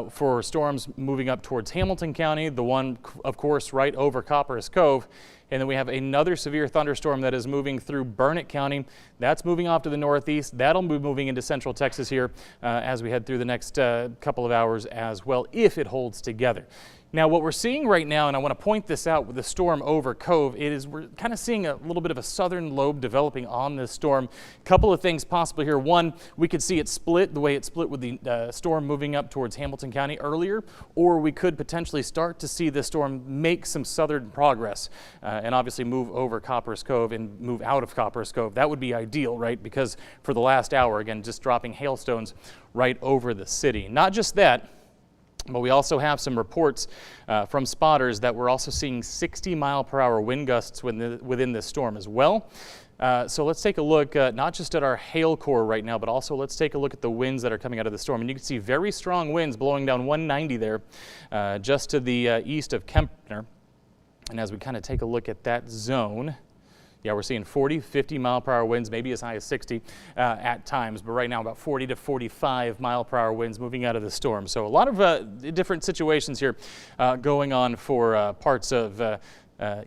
for storms moving up towards Hamilton County, the one, of course, right over Copperas Cove. And then we have another severe thunderstorm that is moving through Burnett County. That's moving off to the northeast. That'll be moving into Central Texas here as we head through the next couple of hours as well, if it holds together. Now, what we're seeing right now, and I want to point this out with the storm over Cove, we're kind of seeing a little bit of a southern lobe developing on this storm. A couple of things possible here. One, we could see it split the way it split with the storm moving up towards Hamilton County earlier, or we could potentially start to see this storm make some southern progress and obviously move over Copperas Cove and move out of Copperas Cove. That would be ideal, right? Because for the last hour, again, just dropping hailstones right over the city. Not just that, but we also have some reports from spotters that we're also seeing 60-mile-per-hour wind gusts within this storm as well. So let's take a look not just at our hail core right now, but also let's take a look at the winds that are coming out of the storm. And you can see very strong winds blowing down 190 there, just to the east of Kempner. And as we kind of take a look at that zone, yeah, we're seeing 40, 50 mile per hour winds, maybe as high as 60 at times, but right now about 40 to 45 mile per hour winds moving out of the storm. So a lot of different situations here going on for parts of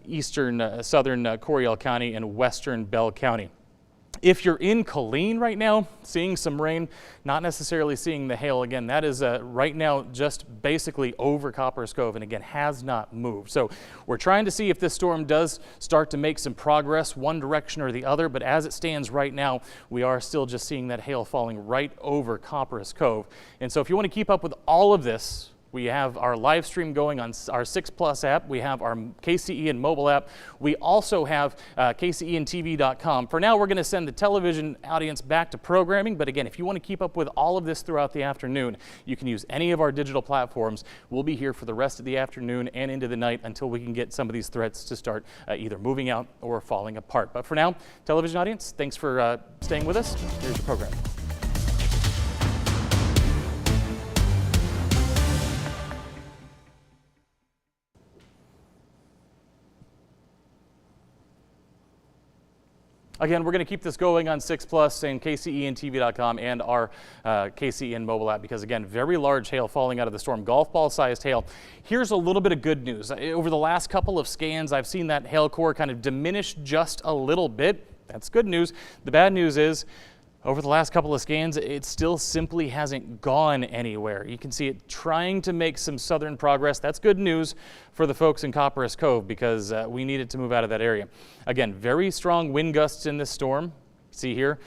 eastern, southern Coryell County and western Bell County. If you're in Colleen right now, seeing some rain, not necessarily seeing the hail, again, that is right now just basically over Copperas Cove and again has not moved. So we're trying to see if this storm does start to make some progress one direction or the other, but as it stands right now, we are still just seeing that hail falling right over Copperas Cove. And so if you want to keep up with all of this, we have our live stream going on our 6 Plus app. We have our KCE and mobile app. We also have KCEandTV.com. For now, we're going to send the television audience back to programming. But again, if you want to keep up with all of this throughout the afternoon, you can use any of our digital platforms. We'll be here for the rest of the afternoon and into the night until we can get some of these threats to start either moving out or falling apart. But for now, television audience, thanks for staying with us. Here's your program. Again, we're going to keep this going on 6 Plus and KCEandTV.com and our KCEN mobile app because, again, very large hail falling out of the storm, golf ball sized hail. Here's a little bit of good news. Over the last couple of scans, I've seen that hail core kind of diminish just a little bit. That's good news. The bad news is, over the last couple of scans, it still simply hasn't gone anywhere. You can see it trying to make some southern progress. That's good news for the folks in Copperas Cove because we need it to move out of that area. Again, very strong wind gusts in this storm. See here,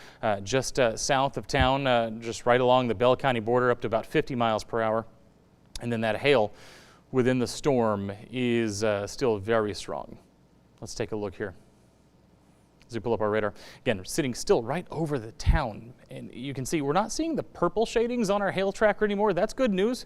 just south of town, just right along the Bell County border, up to about 50 miles per hour. And then that hail within the storm is still very strong. Let's take a look here. As we pull up our radar, again, we're sitting still right over the town. And you can see we're not seeing the purple shadings on our hail tracker anymore. That's good news.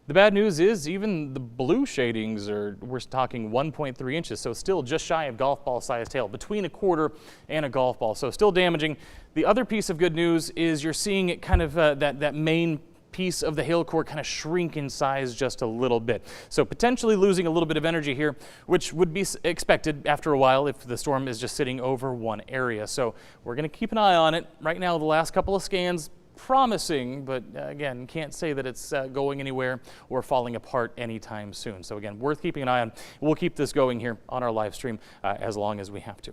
The bad news is even the blue shadings we're talking 1.3 inches. So still just shy of golf ball sized hail, between a quarter and a golf ball. So still damaging. The other piece of good news is you're seeing it kind of that main piece of the hail core kind of shrink in size just a little bit. So potentially losing a little bit of energy here, which would be expected after a while if the storm is just sitting over one area. So we're going to keep an eye on it. Right now, the last couple of scans, promising, but again, can't say that it's going anywhere or falling apart anytime soon. So again, worth keeping an eye on. We'll keep this going here on our live stream as long as we have to.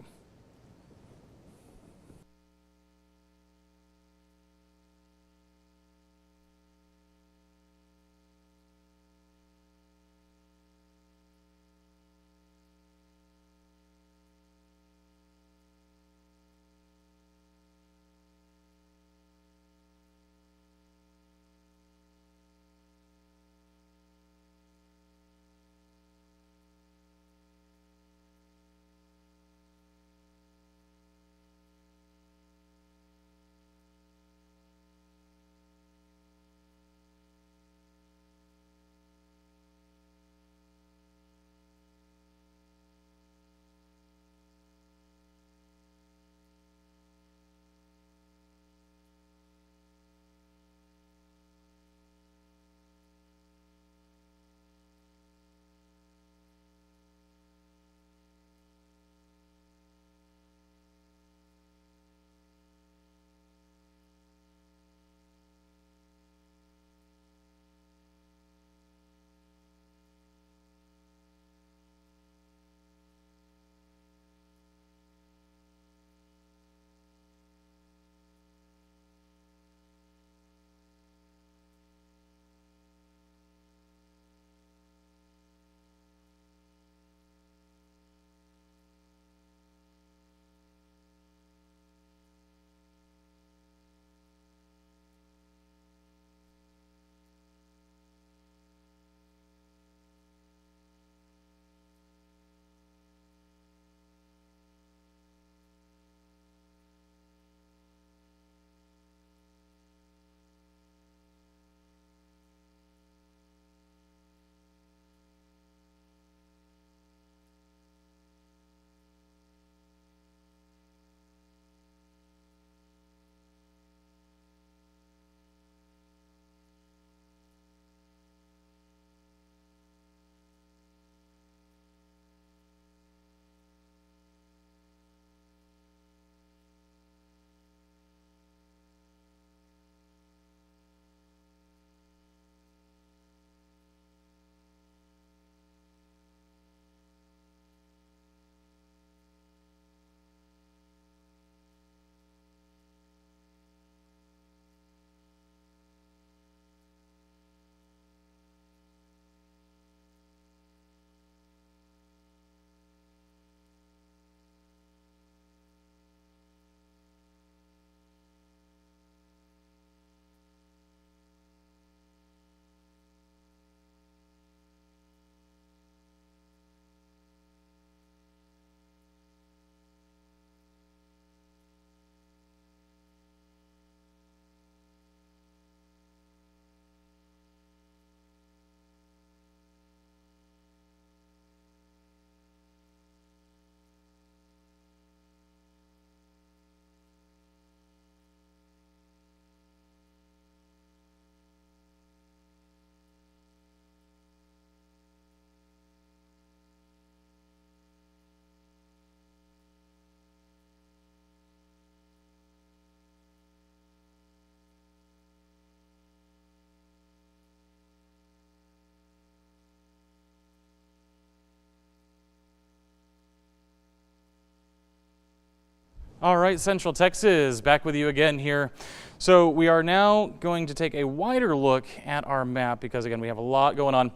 All right, Central Texas, back with you again here. So we are now going to take a wider look at our map because, again, we have a lot going on.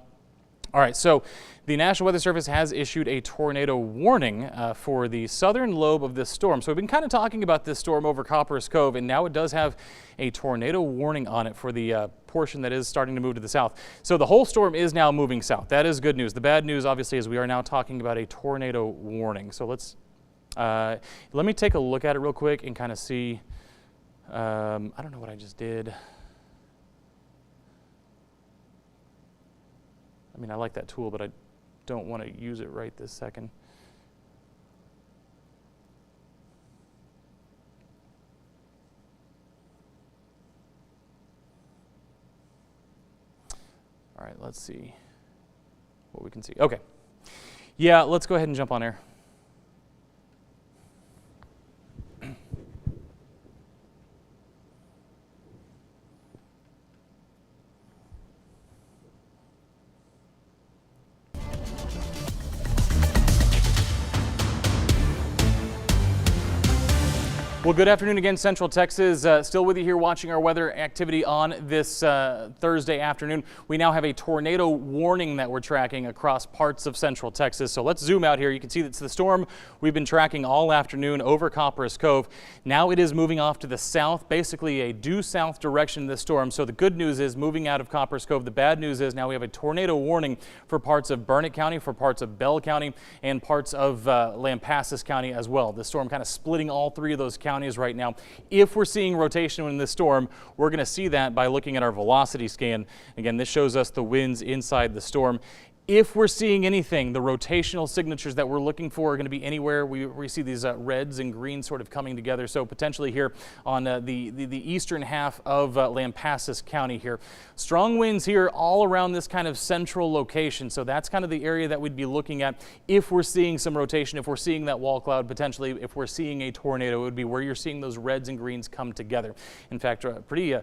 All right, so the National Weather Service has issued a tornado warning for the southern lobe of this storm. So we've been kind of talking about this storm over Copperas Cove, and now it does have a tornado warning on it for the portion that is starting to move to the south. So the whole storm is now moving south. That is good news. The bad news, obviously, is we are now talking about a tornado warning. So let me take a look at it real quick and kind of see. I don't know what I just did. I mean, I like that tool, but I don't want to use it right this second. All right, let's see what we can see. Okay. Yeah, let's go ahead and jump on air. Well, good afternoon again, Central Texas. Still with you here watching our weather activity on this Thursday afternoon. We now have a tornado warning that we're tracking across parts of Central Texas. So let's zoom out here. You can see that's the storm we've been tracking all afternoon over Copperas Cove. Now it is moving off to the south, basically a due south direction, this storm. So the good news is moving out of Copperas Cove. The bad news is now we have a tornado warning for parts of Burnett County, for parts of Bell County, and parts of Lampasas County as well. The storm kind of splitting all three of those counties right now. If we're seeing rotation in this storm, we're going to see that by looking at our velocity scan. Again, this shows us the winds inside the storm. If we're seeing anything, the rotational signatures that we're looking for are going to be anywhere. We see these reds and greens sort of coming together. So potentially here on the eastern half of Lampasas County here. Strong winds here all around this kind of central location. So that's kind of the area that we'd be looking at if we're seeing some rotation, if we're seeing that wall cloud, potentially if we're seeing a tornado, it would be where you're seeing those reds and greens come together. In fact, a pretty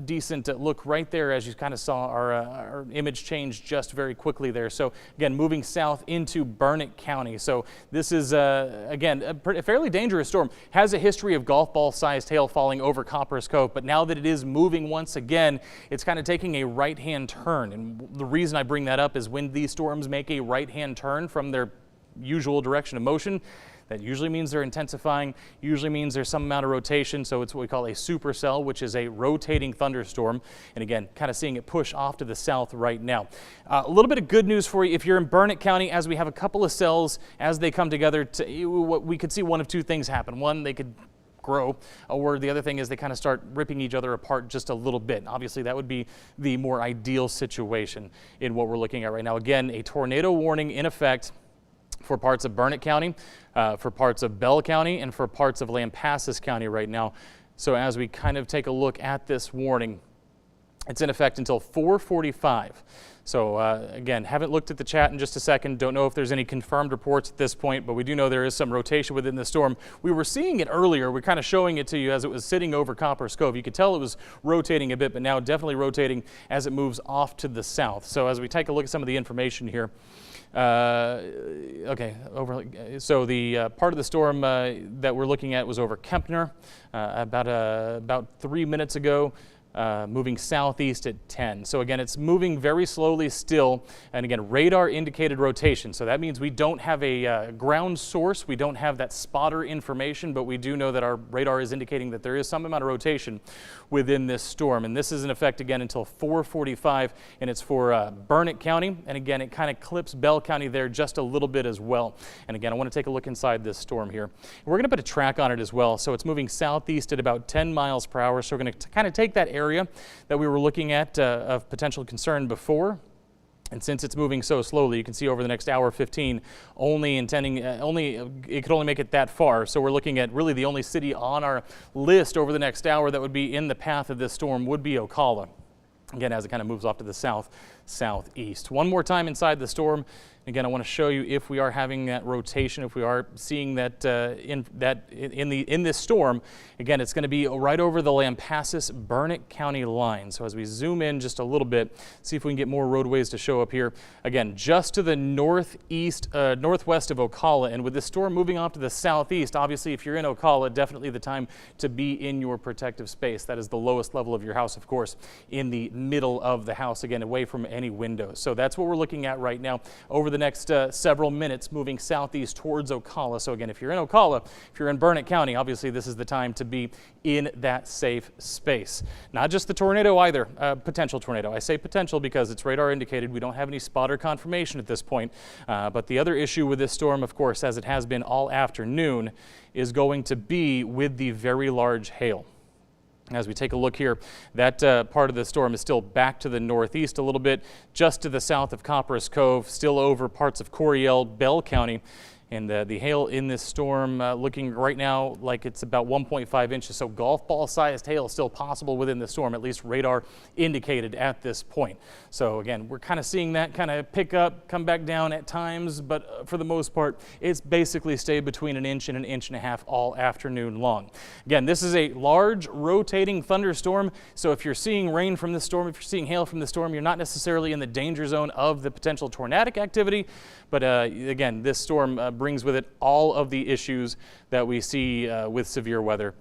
decent look right there as you kind of saw our image change just very quickly there. So again, moving south into Burnett County. So this is again a fairly dangerous storm. Has a history of golf ball sized hail falling over Copperas Cove, but now that it is moving once again, it's kind of taking a right hand turn. And the reason I bring that up is when these storms make a right hand turn from their usual direction of motion, that usually means they're intensifying, usually means there's some amount of rotation. So it's what we call a supercell, which is a rotating thunderstorm. And again, kind of seeing it push off to the south right now. A little bit of good news for you if you're in Burnett County, as we have a couple of cells as they come together, we could see one of two things happen. One, they could grow, or the other thing is they kind of start ripping each other apart just a little bit. Obviously, that would be the more ideal situation in what we're looking at right now. Again, a tornado warning in effect for parts of Burnett County, for parts of Bell County, and for parts of Lampasas County right now. So as we kind of take a look at this warning, it's in effect until 4:45. So again, haven't looked at the chat in just a second. Don't know if there's any confirmed reports at this point, but we do know there is some rotation within the storm. We were seeing it earlier. We're kind of showing it to you as it was sitting over Copperas Cove. You could tell it was rotating a bit, but now definitely rotating as it moves off to the south. So as we take a look at some of the information here, okay, so the part of the storm that we're looking at was over Kempner about 3 minutes ago. Moving southeast at 10. So again, it's moving very slowly still. And again, radar indicated rotation. So that means we don't have a ground source. We don't have that spotter information, but we do know that our radar is indicating that there is some amount of rotation within this storm. And this is in effect again until 4:45, and it's for Burnett County. And again, it kind of clips Bell County there just a little bit as well. And again, I want to take a look inside this storm here. We're going to put a track on it as well. So it's moving southeast at about 10 miles per hour. So we're going to kind of take that area that we were looking at of potential concern before. And since it's moving so slowly, you can see over the next hour 15, it could only make it that far. So we're looking at really the only city on our list over the next hour that would be in the path of this storm would be Ocala. Again, as it kind of moves off to the southeast. One more time inside the storm. Again, I want to show you if we are having that rotation, if we are seeing that in this storm. Again, it's going to be right over the Lampasas-Burnett County line. So as we zoom in just a little bit, see if we can get more roadways to show up here. Again, just to the northwest of Ocala, and with this storm moving off to the southeast, obviously if you're in Ocala, definitely the time to be in your protective space. That is the lowest level of your house, of course, in the middle of the house, again, away from any windows. So that's what we're looking at right now over the next several minutes, moving southeast towards Ocala. So again, if you're in Ocala, if you're in Burnett County, obviously this is the time to be in that safe space. Not just the tornado either, potential tornado. I say potential because it's radar indicated. We don't have any spotter confirmation at this point. But the other issue with this storm, of course, as it has been all afternoon, is going to be with the very large hail. As we take a look here, that part of the storm is still back to the northeast a little bit, just to the south of Copperas Cove, still over parts of Coryell, Bell County. And the hail in this storm looking right now like it's about 1.5 inches. So golf ball sized hail still possible within the storm, at least radar indicated at this point. So again, we're kind of seeing that kind of pick up, come back down at times, but for the most part, it's basically stayed between an inch and a half all afternoon long. Again, this is a large rotating thunderstorm. So if you're seeing rain from the storm, if you're seeing hail from the storm, you're not necessarily in the danger zone of the potential tornadic activity. But again, this storm brings with it all of the issues that we see with severe weather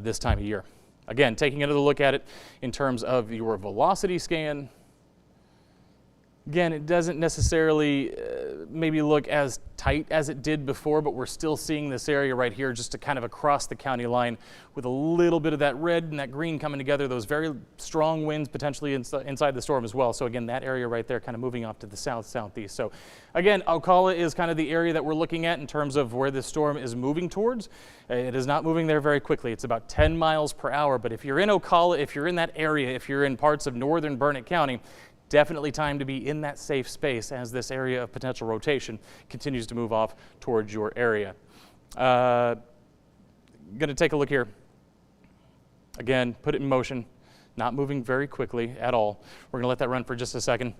this time of year. Again, taking another look at it in terms of your velocity scan. Again, it doesn't necessarily maybe look as tight as it did before, but we're still seeing this area right here just to kind of across the county line with a little bit of that red and that green coming together, those very strong winds potentially inside the storm as well. So again, that area right there kind of moving off to the southeast. So again, Ocala is kind of the area that we're looking at in terms of where this storm is moving towards. It is not moving there very quickly. It's about 10 miles per hour. But if you're in Ocala, if you're in that area, if you're in parts of northern Burnett County, definitely time to be in that safe space as this area of potential rotation continues to move off towards your area. Going to take a look here. Again, put it in motion, not moving very quickly at all. We're going to let that run for just a second.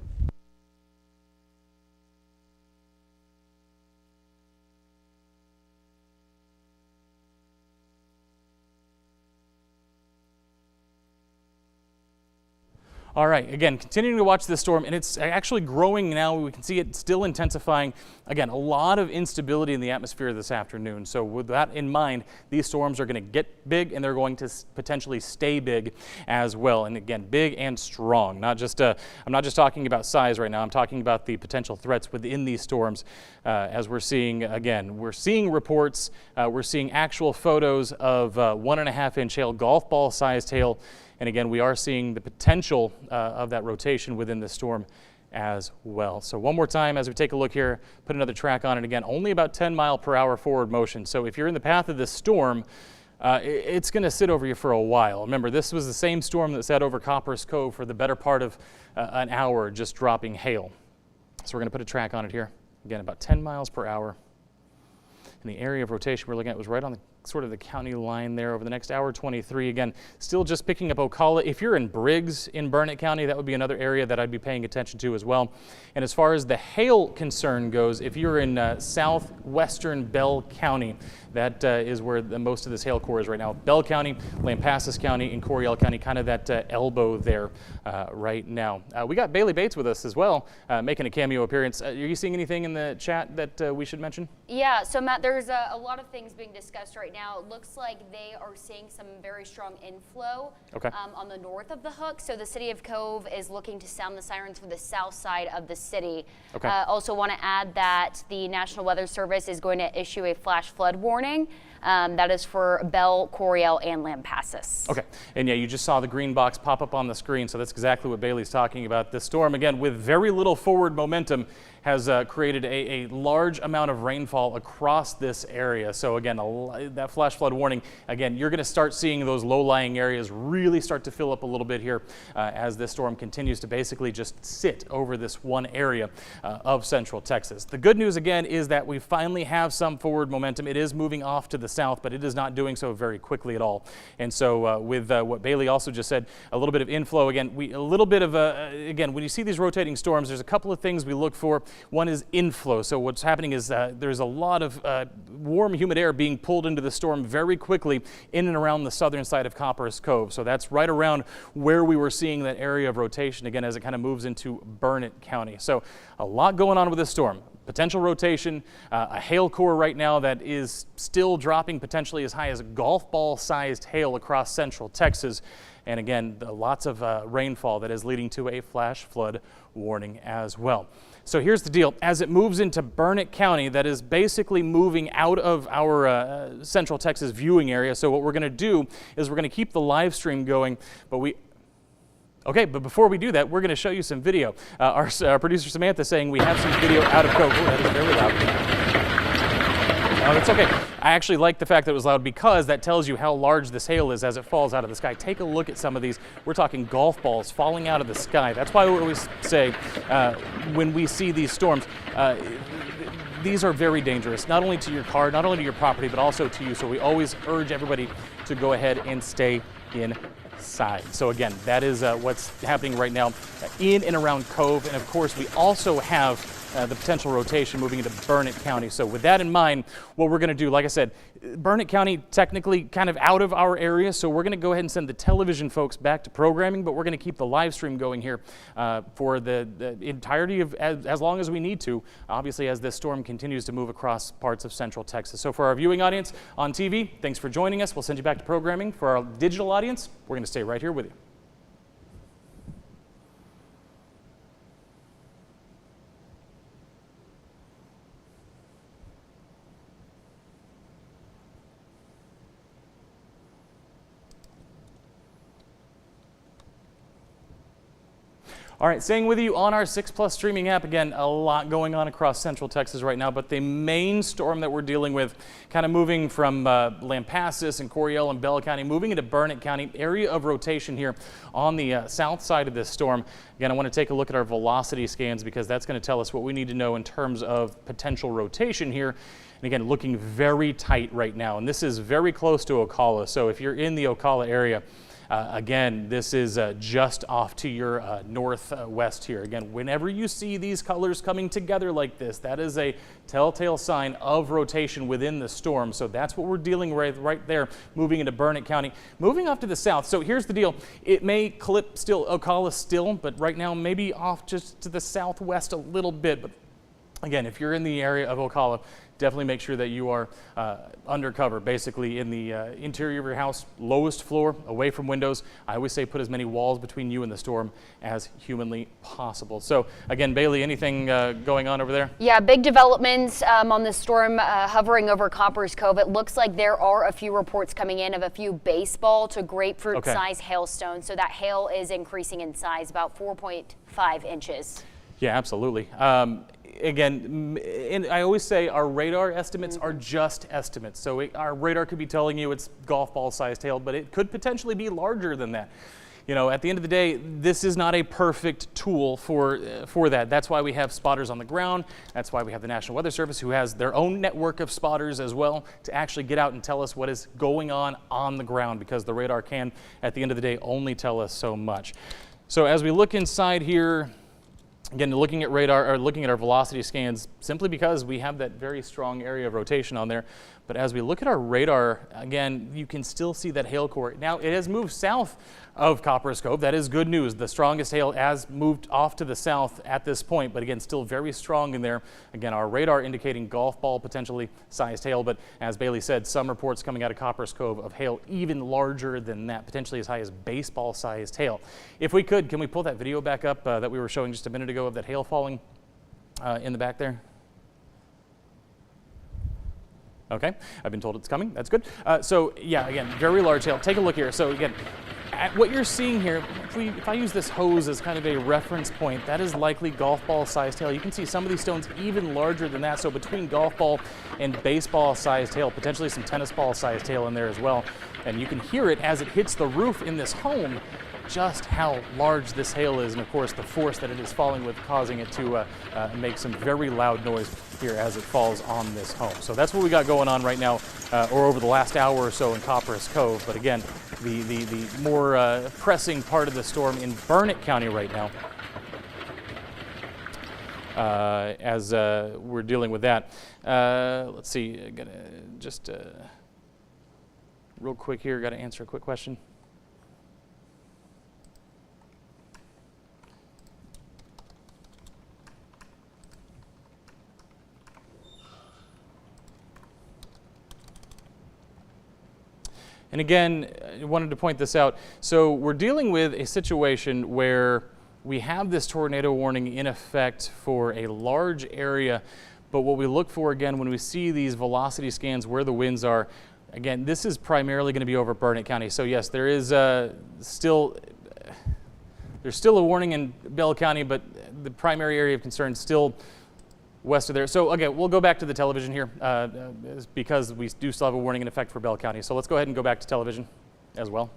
All right, again, continuing to watch this storm, and it's actually growing now. We can see it still intensifying. Again, a lot of instability in the atmosphere this afternoon. So with that in mind, these storms are going to get big, and they're going to potentially stay big as well. And again, big and strong. Not just I'm not just talking about size right now. I'm talking about the potential threats within these storms. As we're seeing, again, we're seeing reports. We're seeing actual photos of 1.5-inch hail, golf ball sized hail. And again, we are seeing the potential of that rotation within the storm as well. So one more time, as we take a look here, put another track on it. Again, only about 10 mile per hour forward motion. So if you're in the path of this storm, it's going to sit over you for a while. Remember, this was the same storm that sat over Copperas Cove for the better part of an hour, just dropping hail. So we're going to put a track on it here. Again, about 10 miles per hour. And the area of rotation we're looking at was right on the sort of the county line there over the next hour 23. Again, still just picking up Ocala. If you're in Briggs in Burnett County, that would be another area that I'd be paying attention to as well. And as far as the hail concern goes, if you're in southwestern Bell County, that is where most of this hail core is right now. Bell County, Lampasas County, and Coryell County, kind of that elbow there right now. We got Bailey Bates with us as well, making a cameo appearance. Are you seeing anything in the chat that we should mention? Yeah, so Matt, there's a lot of things being discussed right now. It looks like they are seeing some very strong inflow on the north of the Hook. So the city of Cove is looking to sound the sirens for the south side of the city. Also want to add that the National Weather Service is going to issue a flash flood warning. That is for Bell, Coryell, and Lampasas. Okay, and yeah, you just saw the green box pop up on the screen, so that's exactly what Bailey's talking about. This storm, again, with very little forward momentum, has created a large amount of rainfall across this area. So again, that flash flood warning, again, you're going to start seeing those low-lying areas really start to fill up a little bit here as this storm continues to basically just sit over this one area of central Texas. The good news, again, is that we finally have some forward momentum. It is moving off to the south, but it is not doing so very quickly at all. And so with what Bailey also just said, a little bit of inflow. Again, again, when you see these rotating storms, there's a couple of things we look for. One is inflow. So what's happening is there's a lot of warm, humid air being pulled into the storm very quickly in and around the southern side of Copperas Cove. So that's right around where we were seeing that area of rotation again as it kind of moves into Burnett County. So a lot going on with this storm. Potential rotation, a hail core right now that is still dropping potentially as high as golf ball sized hail across central Texas. And again, lots of rainfall that is leading to a flash flood warning as well. So here's the deal. As it moves into Burnett County, that is basically moving out of our central Texas viewing area. So what we're going to do is we're going to keep the live stream going, but but before we do that, we're going to show you some video. Our producer Samantha saying we have some video out of Cove. Oh, that is very loud. Oh, that's okay. I actually like the fact that it was loud because that tells you how large this hail is as it falls out of the sky. Take a look at some of these. We're talking golf balls falling out of the sky. That's why we always say when we see these storms, these are very dangerous, not only to your car, not only to your property, but also to you. So we always urge everybody to go ahead and stay inside. So again, that is what's happening right now in and around Cove. And of course, we also have the potential rotation moving into Burnett County. So with that in mind, what we're going to do, like I said, Burnett County technically kind of out of our area, so we're going to go ahead and send the television folks back to programming, but we're going to keep the live stream going here for the entirety of as long as we need to, obviously as this storm continues to move across parts of central Texas. So for our viewing audience on TV, thanks for joining us. We'll send you back to programming. For our digital audience, we're going to stay right here with you. All right, staying with you on our 6 Plus streaming app. Again, a lot going on across central Texas right now, but the main storm that we're dealing with, kind of moving from Lampasas and Coryell and Bell County, moving into Burnett County, area of rotation here on the south side of this storm. Again, I want to take a look at our velocity scans because that's going to tell us what we need to know in terms of potential rotation here. And again, looking very tight right now, and this is very close to Ocala. So if you're in the Ocala area, again, this is just off to your northwest here. Again, whenever you see these colors coming together like this, that is a telltale sign of rotation within the storm. So that's what we're dealing with right there, moving into Burnett County. Moving off to the south, so here's the deal. It may clip still Ocala still, but right now maybe off just to the southwest a little bit. But again, if you're in the area of Ocala, definitely make sure that you are undercover, basically in the interior of your house, lowest floor, away from windows. I always say put as many walls between you and the storm as humanly possible. So again, Bailey, anything going on over there? Yeah, big developments on the storm hovering over Copperas Cove. It looks like there are a few reports coming in of a few baseball to grapefruit size hailstones. So that hail is increasing in size, about 4.5 inches. Yeah, absolutely. Again, and I always say our radar estimates are just estimates. So our radar could be telling you it's golf ball sized hail, but it could potentially be larger than that. You know, at the end of the day, this is not a perfect tool for that. That's why we have spotters on the ground. That's why we have the National Weather Service, who has their own network of spotters as well, to actually get out and tell us what is going on the ground, because the radar can, at the end of the day, only tell us so much. So as we look inside here, again, looking at radar, or looking at our velocity scans, simply because we have that very strong area of rotation on there. But as we look at our radar, again, you can still see that hail core. Now, it has moved south of Copperas Cove. That is good news. The strongest hail has moved off to the south at this point, but again, still very strong in there. Again, our radar indicating golf ball potentially sized hail, but as Bailey said, some reports coming out of Copperas Cove of hail even larger than that, potentially as high as baseball sized hail. If we could, can we pull that video back up that we were showing just a minute ago of that hail falling in the back there? Okay, I've been told it's coming. That's good. So yeah, again, very large hail. Take a look here. So again, at what you're seeing here, if I use this hose as kind of a reference point, that is likely golf ball sized hail. You can see some of these stones even larger than that. So between golf ball and baseball sized hail, potentially some tennis ball sized hail in there as well. And you can hear it as it hits the roof in this home. just how large this hail is, and of course the force that it is falling with, causing it to make some very loud noise here as it falls on this home. So that's what we got going on right now, or over the last hour or so in Copperas Cove. But again, the more pressing part of the storm in Burnett County right now, as we're dealing with that. Let's see, I gotta just real quick here, gotta answer a quick question. And again, I wanted to point this out. So we're dealing with a situation where we have this tornado warning in effect for a large area, but what we look for again when we see these velocity scans where the winds are, again, this is primarily going to be over Burnett County. So yes, there is still a warning in Bell County, but the primary area of concern is still west of there. So okay, we'll go back to the television here because we do still have a warning in effect for Bell County. So let's go ahead and go back to television as well.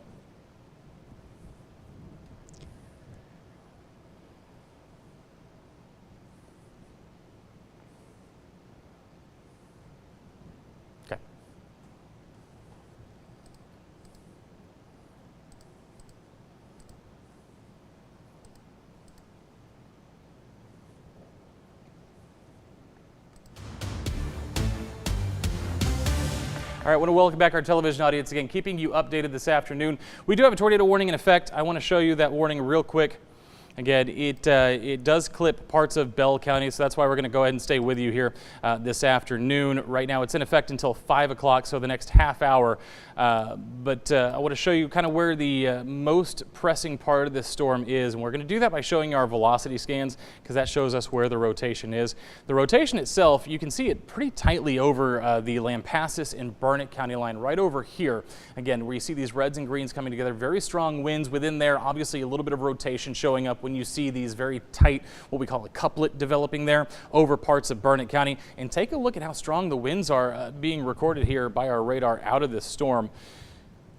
Okay. All right, I want to welcome back our television audience again, keeping you updated this afternoon. We do have a tornado warning in effect. I want to show you that warning real quick. Again, it does clip parts of Bell County, so that's why we're going to go ahead and stay with you here this afternoon. Right now, it's in effect until 5 o'clock, so the next half hour. But I want to show you kind of where the most pressing part of this storm is, and we're going to do that by showing you our velocity scans because that shows us where the rotation is. The rotation itself, you can see it pretty tightly over the Lampasas and Burnett County line, right over here. Again, where you see these reds and greens coming together, very strong winds within there, obviously a little bit of rotation showing up when you see these very tight, what we call a couplet developing there over parts of Burnett County. And take a look at how strong the winds are being recorded here by our radar out of this storm.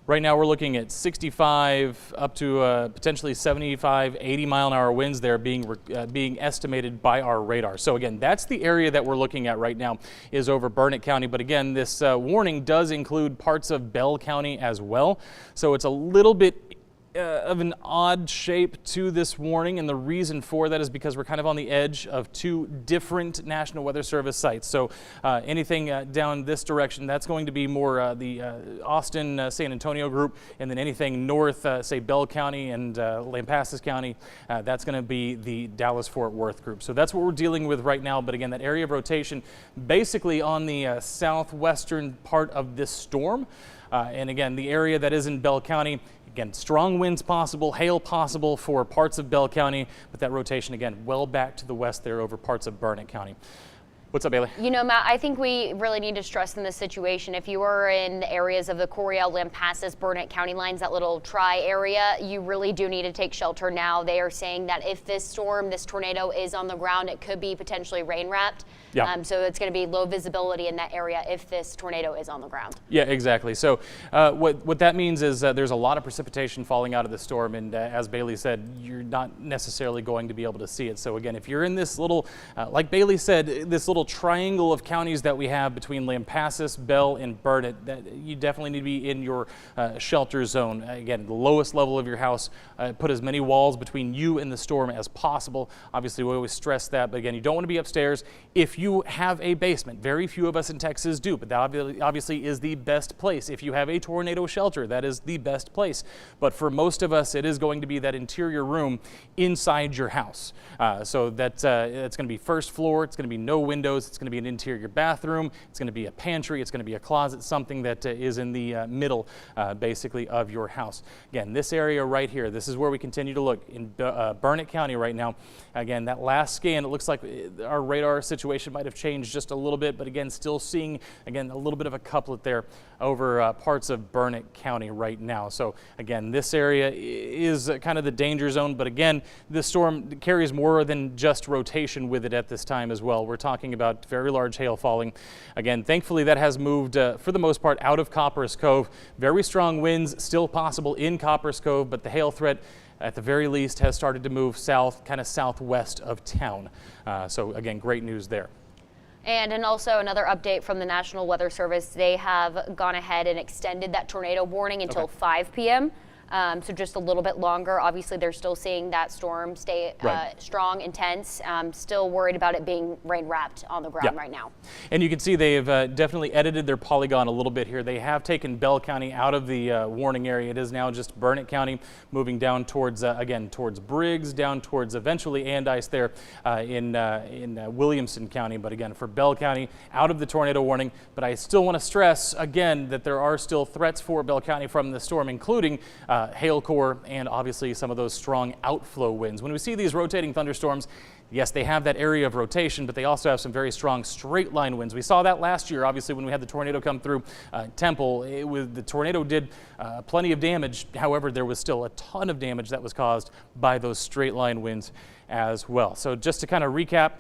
Right now we're looking at 65 up to potentially 75, 80 mile an hour winds there being estimated by our radar. So again, that's the area that we're looking at right now is over Burnett County. But again, this warning does include parts of Bell County as well. So it's a little bit of an odd shape to this warning, and the reason for that is because we're kind of on the edge of two different National Weather Service sites. So anything down this direction, that's going to be more the Austin, San Antonio group, and then anything north, say Bell County and Lampasas County, that's going to be the Dallas-Fort Worth group. So that's what we're dealing with right now. But again, that area of rotation basically on the southwestern part of this storm. And again, the area that is in Bell County, again, strong winds possible, hail possible for parts of Bell County, but that rotation, again, well back to the west there over parts of Burnett County. What's up, Bailey? You know, Matt, I think we really need to stress in this situation, if you are in areas of the Coryell, Lampasas, Burnett County lines, that little tri-area, you really do need to take shelter now. They are saying that if this storm, this tornado is on the ground, it could be potentially rain-wrapped. Yeah. So it's going to be low visibility in that area if this tornado is on the ground. Yeah, exactly. So what that means is there's a lot of precipitation falling out of the storm, and as Bailey said, you're not necessarily going to be able to see it. So again, if you're in this little, like Bailey said, this little triangle of counties that we have between Lampasas, Bell, and Burnett, that you definitely need to be in your shelter zone. Again, the lowest level of your house, put as many walls between you and the storm as possible. Obviously, we always stress that, but again, you don't want to be upstairs. If you have a basement, very few of us in Texas do, but that obviously is the best place. If you have a tornado shelter, that is the best place. But for most of us, it is going to be that interior room inside your house. So that's going to be first floor, it's going to be no windows, it's going to be an interior bathroom, it's going to be a pantry, it's going to be a closet, something that is in the middle, basically, of your house. Again, this area right here, this is where we continue to look in Burnett County right now. Again, that last scan, it looks like our radar situation might have changed just a little bit, but again, still seeing, again, a little bit of a couplet there over parts of Burnett County right now. So again, this area is kind of the danger zone, but again, this storm carries more than just rotation with it at this time as well. We're talking about very large hail falling. Again, thankfully that has moved for the most part out of Copperas Cove. Very strong winds still possible in Copperas Cove, but the hail threat at the very least has started to move south, kind of southwest of town. So again, great news there. And also another update from the National Weather Service. They have gone ahead and extended that tornado warning until 5 p.m. So just a little bit longer. Obviously, they're still seeing that storm stay strong, intense. Still worried about it being rain wrapped on the ground right now. And you can see they've definitely edited their polygon a little bit here. They have taken Bell County out of the warning area. It is now just Burnett County, moving down towards, again, towards Briggs, down towards eventually Andice there in Williamson County. But again, for Bell County, out of the tornado warning. But I still want to stress, again, that there are still threats for Bell County from the storm, including hail core and obviously some of those strong outflow winds. When we see these rotating thunderstorms, yes, they have that area of rotation, but they also have some very strong straight line winds. We saw that last year, obviously, when we had the tornado come through Temple. The tornado did plenty of damage. However, there was still a ton of damage that was caused by those straight line winds as well. So just to kind of recap,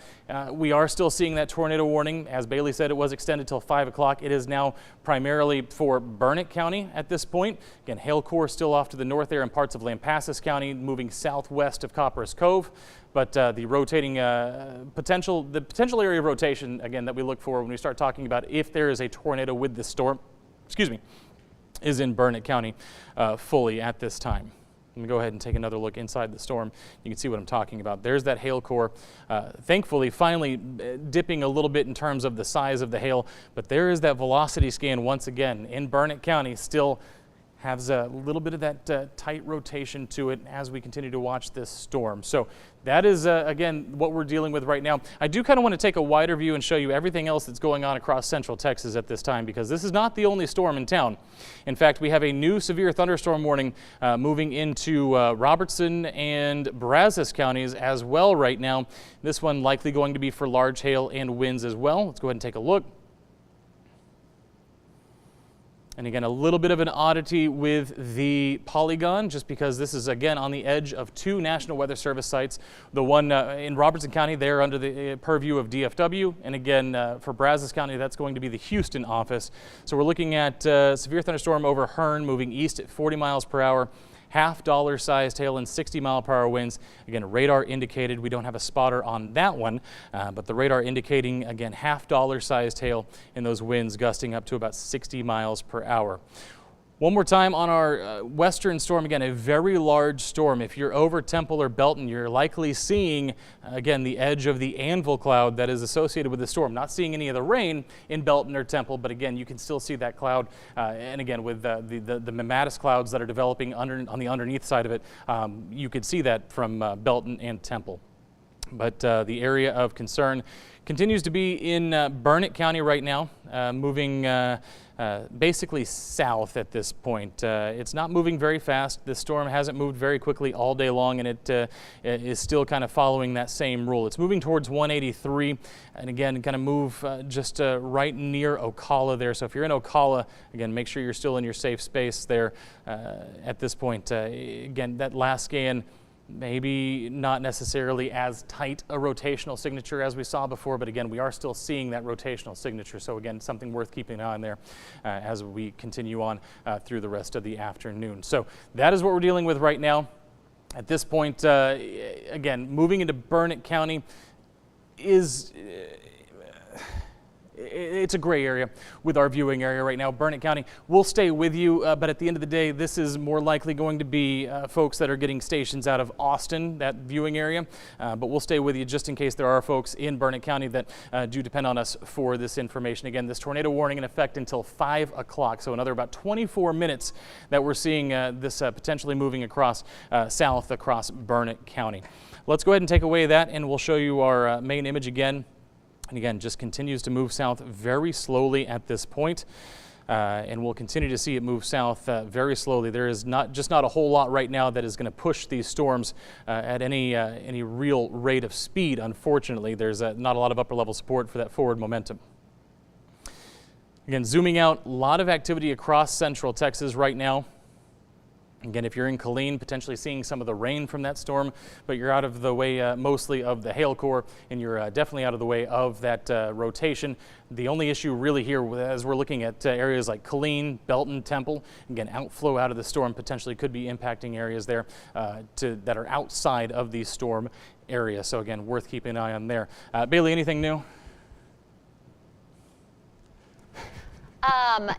we are still seeing that tornado warning. As Bailey said, it was extended till 5 o'clock. It is now primarily for Burnett County at this point. Again, hail core still off to the north there in parts of Lampasas County, moving southwest of Copperas Cove. But the rotating potential area of rotation, again, that we look for when we start talking about if there is a tornado with this storm, is in Burnett County fully at this time. Let me go ahead and take another look inside the storm. You can see what I'm talking about. There's that hail core, thankfully finally dipping a little bit in terms of the size of the hail, but there is that velocity scan once again in Burnett County, still has a little bit of that tight rotation to it as we continue to watch this storm. So that is, again, what we're dealing with right now. I do kind of want to take a wider view and show you everything else that's going on across central Texas at this time, because this is not the only storm in town. In fact, we have a new severe thunderstorm warning moving into Robertson and Brazos counties as well right now. This one likely going to be for large hail and winds as well. Let's go ahead and take a look. And again, a little bit of an oddity with the polygon, just because this is, again, on the edge of two National Weather Service sites. The one in Robertson County, they're under the purview of DFW. And again, for Brazos County, that's going to be the Houston office. So we're looking at severe thunderstorm over Hearn, moving east at 40 miles per hour. $half sized hail and 60-mile-per-hour winds. Again, radar indicated. We don't have a spotter on that one, but the radar indicating, again, $half sized hail and those winds gusting up to about 60 miles per hour. One more time on our western storm, again, a very large storm. If you're over Temple or Belton, you're likely seeing, again, the edge of the anvil cloud that is associated with the storm. Not seeing any of the rain in Belton or Temple, but again, you can still see that cloud. And again, with the mammatus clouds that are developing on the underneath side of it, you could see that from Belton and Temple. But the area of concern continues to be in Burnett County right now, moving basically south at this point. It's not moving very fast. This storm hasn't moved very quickly all day long, and it is still kind of following that same rule. It's moving towards 183, and again, kind of move just right near Ocala there. So if you're in Ocala, again, make sure you're still in your safe space there at this point. Again, that last scan, maybe not necessarily as tight a rotational signature as we saw before, but again, we are still seeing that rotational signature. So again, something worth keeping an eye on there as we continue on through the rest of the afternoon. So that is what we're dealing with right now. At this point, again, moving into Burnett County is it's a gray area with our viewing area right now. Burnett County will stay with you, but at the end of the day, this is more likely going to be folks that are getting stations out of Austin, that viewing area. But we'll stay with you just in case there are folks in Burnett County that do depend on us for this information. Again, this tornado warning in effect until 5 o'clock, so another about 24 minutes that we're seeing this potentially moving across south across Burnett County. Let's go ahead and take away that, and we'll show you our main image again. And again, just continues to move south very slowly at this point. and we'll continue to see it move south very slowly. There is not a whole lot right now that is going to push these storms at any real rate of speed. Unfortunately, there's not a lot of upper level support for that forward momentum. Again, zooming out, a lot of activity across central Texas right now. Again, if you're in Killeen, potentially seeing some of the rain from that storm, but you're out of the way mostly of the hail core, and you're definitely out of the way of that rotation. The only issue really here, as we're looking at areas like Killeen, Belton, Temple, again, outflow out of the storm potentially could be impacting areas there that are outside of the storm area. So again, worth keeping an eye on there. Bailey, anything new?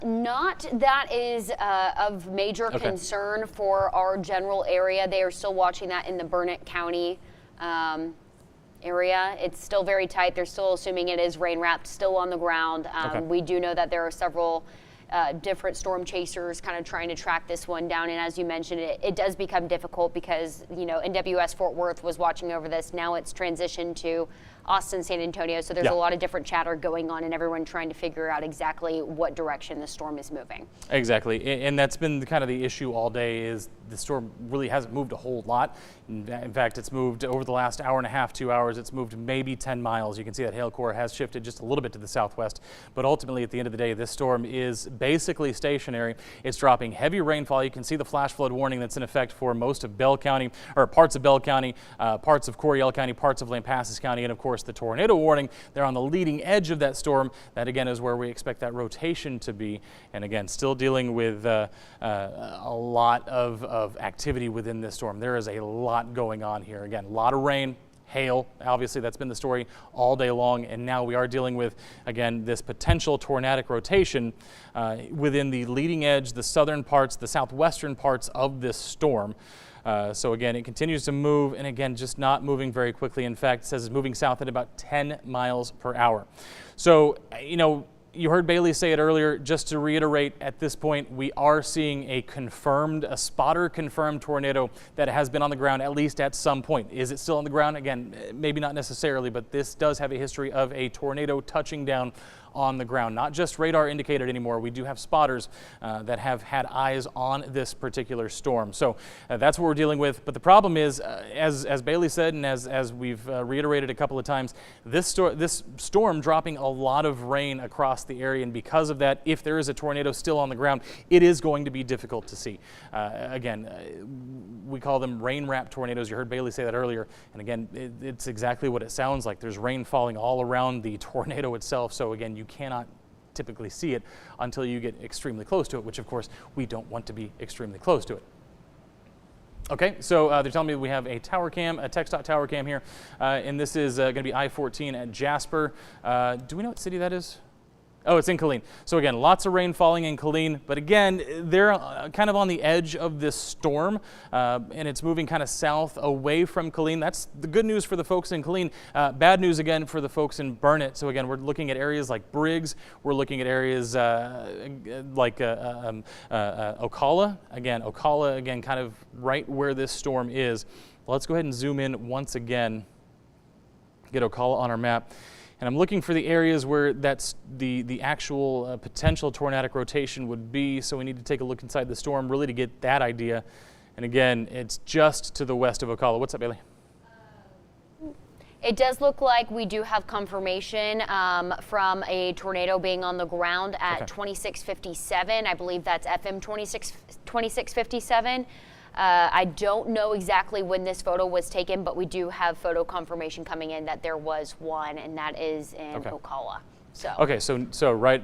Not that is of major concern for our general area. They are still watching that in the Burnett County area. It's still very tight. They're still assuming it is rain wrapped, still on the ground. We do know that there are several different storm chasers kind of trying to track this one down. And as you mentioned, it does become difficult because, you know, NWS Fort Worth was watching over this. Now it's transitioned to Austin, San Antonio. So there's a lot of different chatter going on and everyone trying to figure out exactly what direction the storm is moving. Exactly. And that's been kind of the issue all day, is the storm really hasn't moved a whole lot. In fact, it's moved over the last hour and a half, 2 hours. It's moved maybe 10 miles. You can see that hail core has shifted just a little bit to the southwest. But ultimately, at the end of the day, this storm is basically stationary. It's dropping heavy rainfall. You can see the flash flood warning that's in effect for most of Bell County, or parts of Bell County, parts of Coryell County, parts of Lampasas County, and of course the tornado warning. They're on the leading edge of that storm. That again is where we expect that rotation to be. And again, still dealing with a lot of activity within this storm. There is a lot going on here. Again, a lot of rain, hail. Obviously, that's been the story all day long. And now we are dealing with, again, this potential tornadic rotation within the leading edge, the southern parts, the southwestern parts of this storm. So again, it continues to move, and again, just not moving very quickly. In fact, it says it's moving south at about 10 miles per hour. So, you know, you heard Bailey say it earlier. Just to reiterate, at this point, we are seeing a spotter confirmed tornado that has been on the ground at least at some point. Is it still on the ground? Again, maybe not necessarily, but this does have a history of a tornado touching down on the ground. Not just radar indicated anymore. We do have spotters that have had eyes on this particular storm. So that's what we're dealing with. But the problem is, as Bailey said, and as we've reiterated a couple of times, this storm dropping a lot of rain across the area. And because of that, if there is a tornado still on the ground, it is going to be difficult to see. Again, we call them rain-wrapped tornadoes. You heard Bailey say that earlier. And again, it's exactly what it sounds like. There's rain falling all around the tornado itself. So again, you cannot typically see it until you get extremely close to it, which of course we don't want to be extremely close to it. Okay, so they're telling me we have a tower cam, a TxDOT tower cam here, and this is going to be I-14 at Jasper. Do we know what city that is? Oh, it's in Killeen. So again, lots of rain falling in Killeen, but again, they're kind of on the edge of this storm, and it's moving kind of south away from Killeen. That's the good news for the folks in Killeen. Bad news again for the folks in Burnett. So again, we're looking at areas like Briggs. We're looking at areas like Ocala. Again, Ocala, again, kind of right where this storm is. Let's go ahead and zoom in once again, get Ocala on our map. And I'm looking for the areas where that's the actual potential tornadic rotation would be. So we need to take a look inside the storm really to get that idea. And again, it's just to the west of Ocala. What's up, Bailey? It does look like we do have confirmation from a tornado being on the ground at 2657. I believe that's FM 2657. I don't know exactly when this photo was taken, but we do have photo confirmation coming in that there was one, and that is in Ocala. So. Okay, so right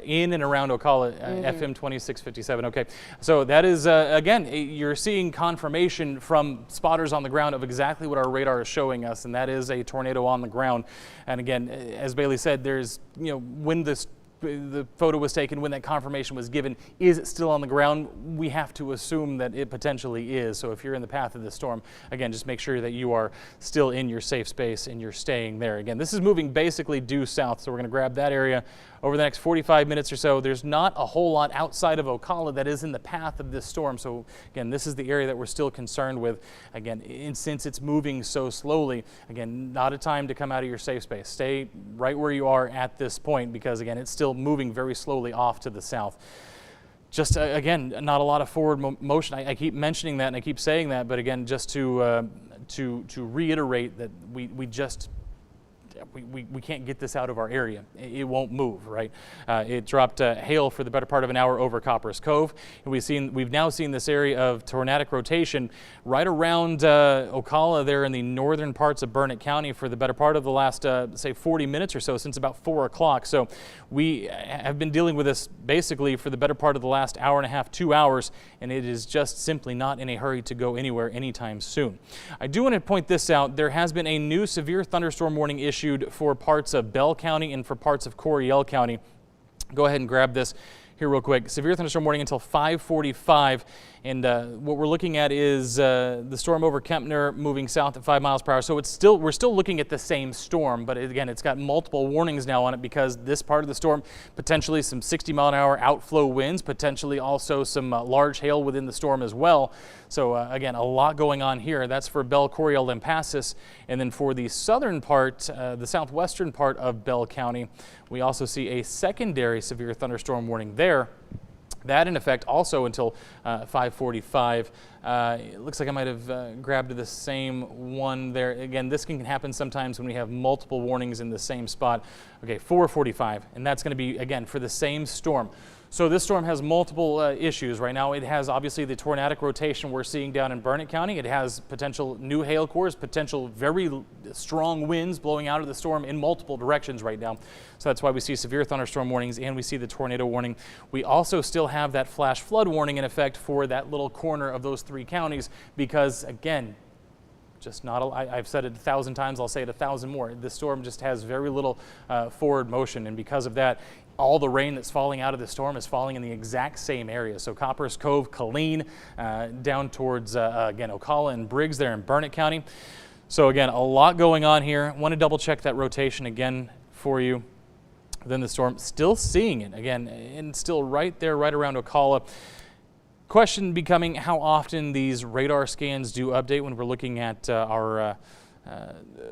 in and around Ocala, FM 2657. Okay, so that is again, you're seeing confirmation from spotters on the ground of exactly what our radar is showing us, and that is a tornado on the ground. And again, as Bailey said, there's when the photo was taken, when that confirmation was given, is it still on the ground? We have to assume that it potentially is. So if you're in the path of the storm, again, just make sure that you are still in your safe space and you're staying there. Again, this is moving basically due south, so we're going to grab that area over the next 45 minutes or so. There's not a whole lot outside of Ocala that is in the path of this storm. So again, this is the area that we're still concerned with. Again, since it's moving so slowly, again, not a time to come out of your safe space. Stay right where you are at this point, because again, it's still still moving very slowly off to the south. Just again, not a lot of forward motion. I keep mentioning that and I keep saying that, but again, just to reiterate that we can't get this out of our area. It won't move, right? It dropped hail for the better part of an hour over Copperas Cove. And we've now seen this area of tornadic rotation right around Ocala there in the northern parts of Burnett County for the better part of the last, say, 40 minutes or so, since about 4 o'clock. So we have been dealing with this basically for the better part of the last hour and a half, 2 hours, and it is just simply not in a hurry to go anywhere anytime soon. I do want to point this out. There has been a new severe thunderstorm warning issued for parts of Bell County and for parts of Coryell County. Go ahead and grab this here real quick. Severe thunderstorm warning until 5:45, and what we're looking at is the storm over Kempner moving south at 5 miles per hour. So we're still looking at the same storm, but again, it's got multiple warnings now on it because this part of the storm, potentially some 60-mile-an-hour outflow winds, potentially also some large hail within the storm as well. So again, a lot going on here. That's for Bell, Coryell, Lampasas, and then for the southern part, the southwestern part of Bell County, we also see a secondary severe thunderstorm warning there. That in effect also until 5:45. It looks like I might have grabbed the same one there. Again, this can happen sometimes when we have multiple warnings in the same spot. Okay, 4:45, and that's going to be, again, for the same storm. So this storm has multiple issues right now. It has obviously the tornadic rotation we're seeing down in Burnett County. It has potential new hail cores, potential very strong winds blowing out of the storm in multiple directions right now. So that's why we see severe thunderstorm warnings and we see the tornado warning. We also still have that flash flood warning in effect for that little corner of those 3 counties because, again, just not. I've said it 1,000 times. I'll say it 1,000 more. This storm just has very little forward motion, and because of that, all the rain that's falling out of the storm is falling in the exact same area. So Copperas Cove, Killeen, down towards again Ocala and Briggs there in Burnett County. So again, a lot going on here. Want to double check that rotation again for you. Then the storm, still seeing it again, and still right there, right around Ocala. Question becoming how often these radar scans do update when we're looking at our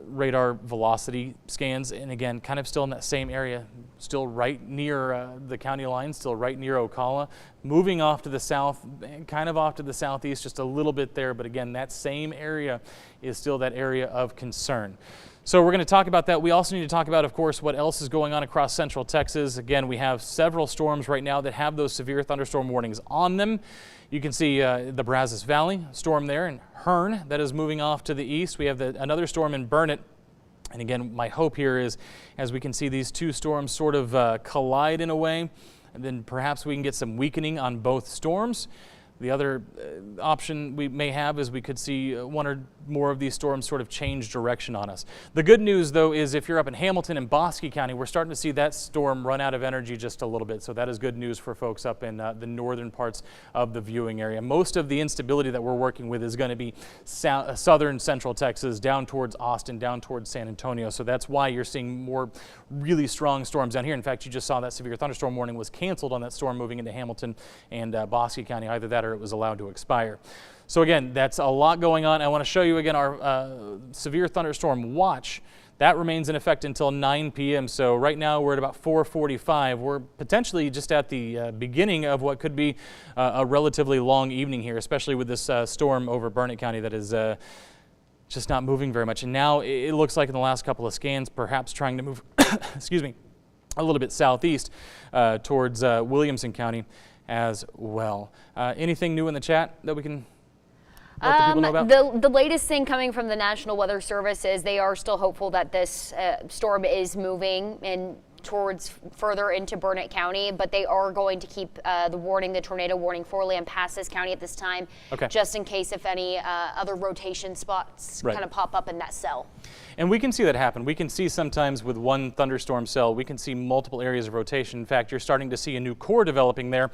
radar velocity scans, and again, kind of still in that same area, still right near the county line, still right near Ocala, moving off to the south, kind of off to the southeast, just a little bit there, but again, that same area is still that area of concern. So we're going to talk about that. We also need to talk about, of course, what else is going on across central Texas. Again, we have several storms right now that have those severe thunderstorm warnings on them. You can see the Brazos Valley storm there in Hearn that is moving off to the east. We have another storm in Burnett. And again, my hope here is, as we can see these 2 storms sort of collide in a way, and then perhaps we can get some weakening on both storms. The other option we may have is we could see 1 or more of these storms sort of change direction on us. The good news, though, is if you're up in Hamilton and Bosque County, we're starting to see that storm run out of energy just a little bit. So that is good news for folks up in the northern parts of the viewing area. Most of the instability that we're working with is going to be southern central Texas, down towards Austin, down towards San Antonio. So that's why you're seeing more really strong storms down here. In fact, you just saw that severe thunderstorm warning was canceled on that storm moving into Hamilton and Bosque County. Either that or it was allowed to expire. So again, that's a lot going on. I want to show you again our severe thunderstorm watch. That remains in effect until 9 p.m. So right now we're at about 4:45. We're potentially just at the beginning of what could be a relatively long evening here, especially with this storm over Burnett County that is just not moving very much. And now it looks like in the last couple of scans, perhaps trying to move, excuse me, a little bit southeast towards Williamson County as well. Anything new in the chat that we can let the people know about? The latest thing coming from the National Weather Service is they are still hopeful that this storm is moving and towards further into Burnett County, but they are going to keep the tornado warning for Lampasas County at this time, just in case if any other rotation spots kind of pop up in that cell. And we can see that happen. We can see sometimes with one thunderstorm cell, we can see multiple areas of rotation. In fact, you're starting to see a new core developing there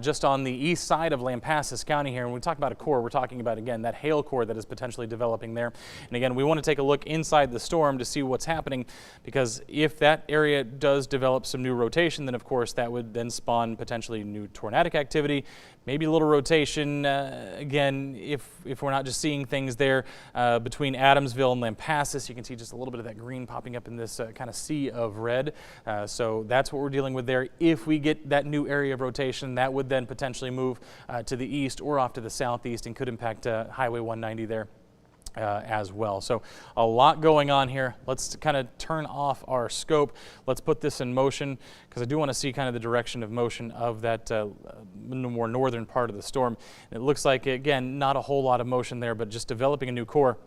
just on the east side of Lampasas County here. When we talk about a core, we're talking about, again, that hail core that is potentially developing there. And again, we want to take a look inside the storm to see what's happening, because if that area does develop some new rotation, then of course that would then spawn potentially new tornadic activity, maybe a little rotation. Again, if we're not just seeing things there between Adamsville and Lampasas, you can see just a little bit of that green popping up in this kind of sea of red. So that's what we're dealing with there. If we get that new area of rotation, that would then potentially move to the east or off to the southeast and could impact Highway 190 there. As well. So a lot going on here. Let's kind of turn off our scope. Let's put this in motion because I do want to see kind of the direction of motion of that more northern part of the storm. It looks like, again, not a whole lot of motion there, but just developing a new core.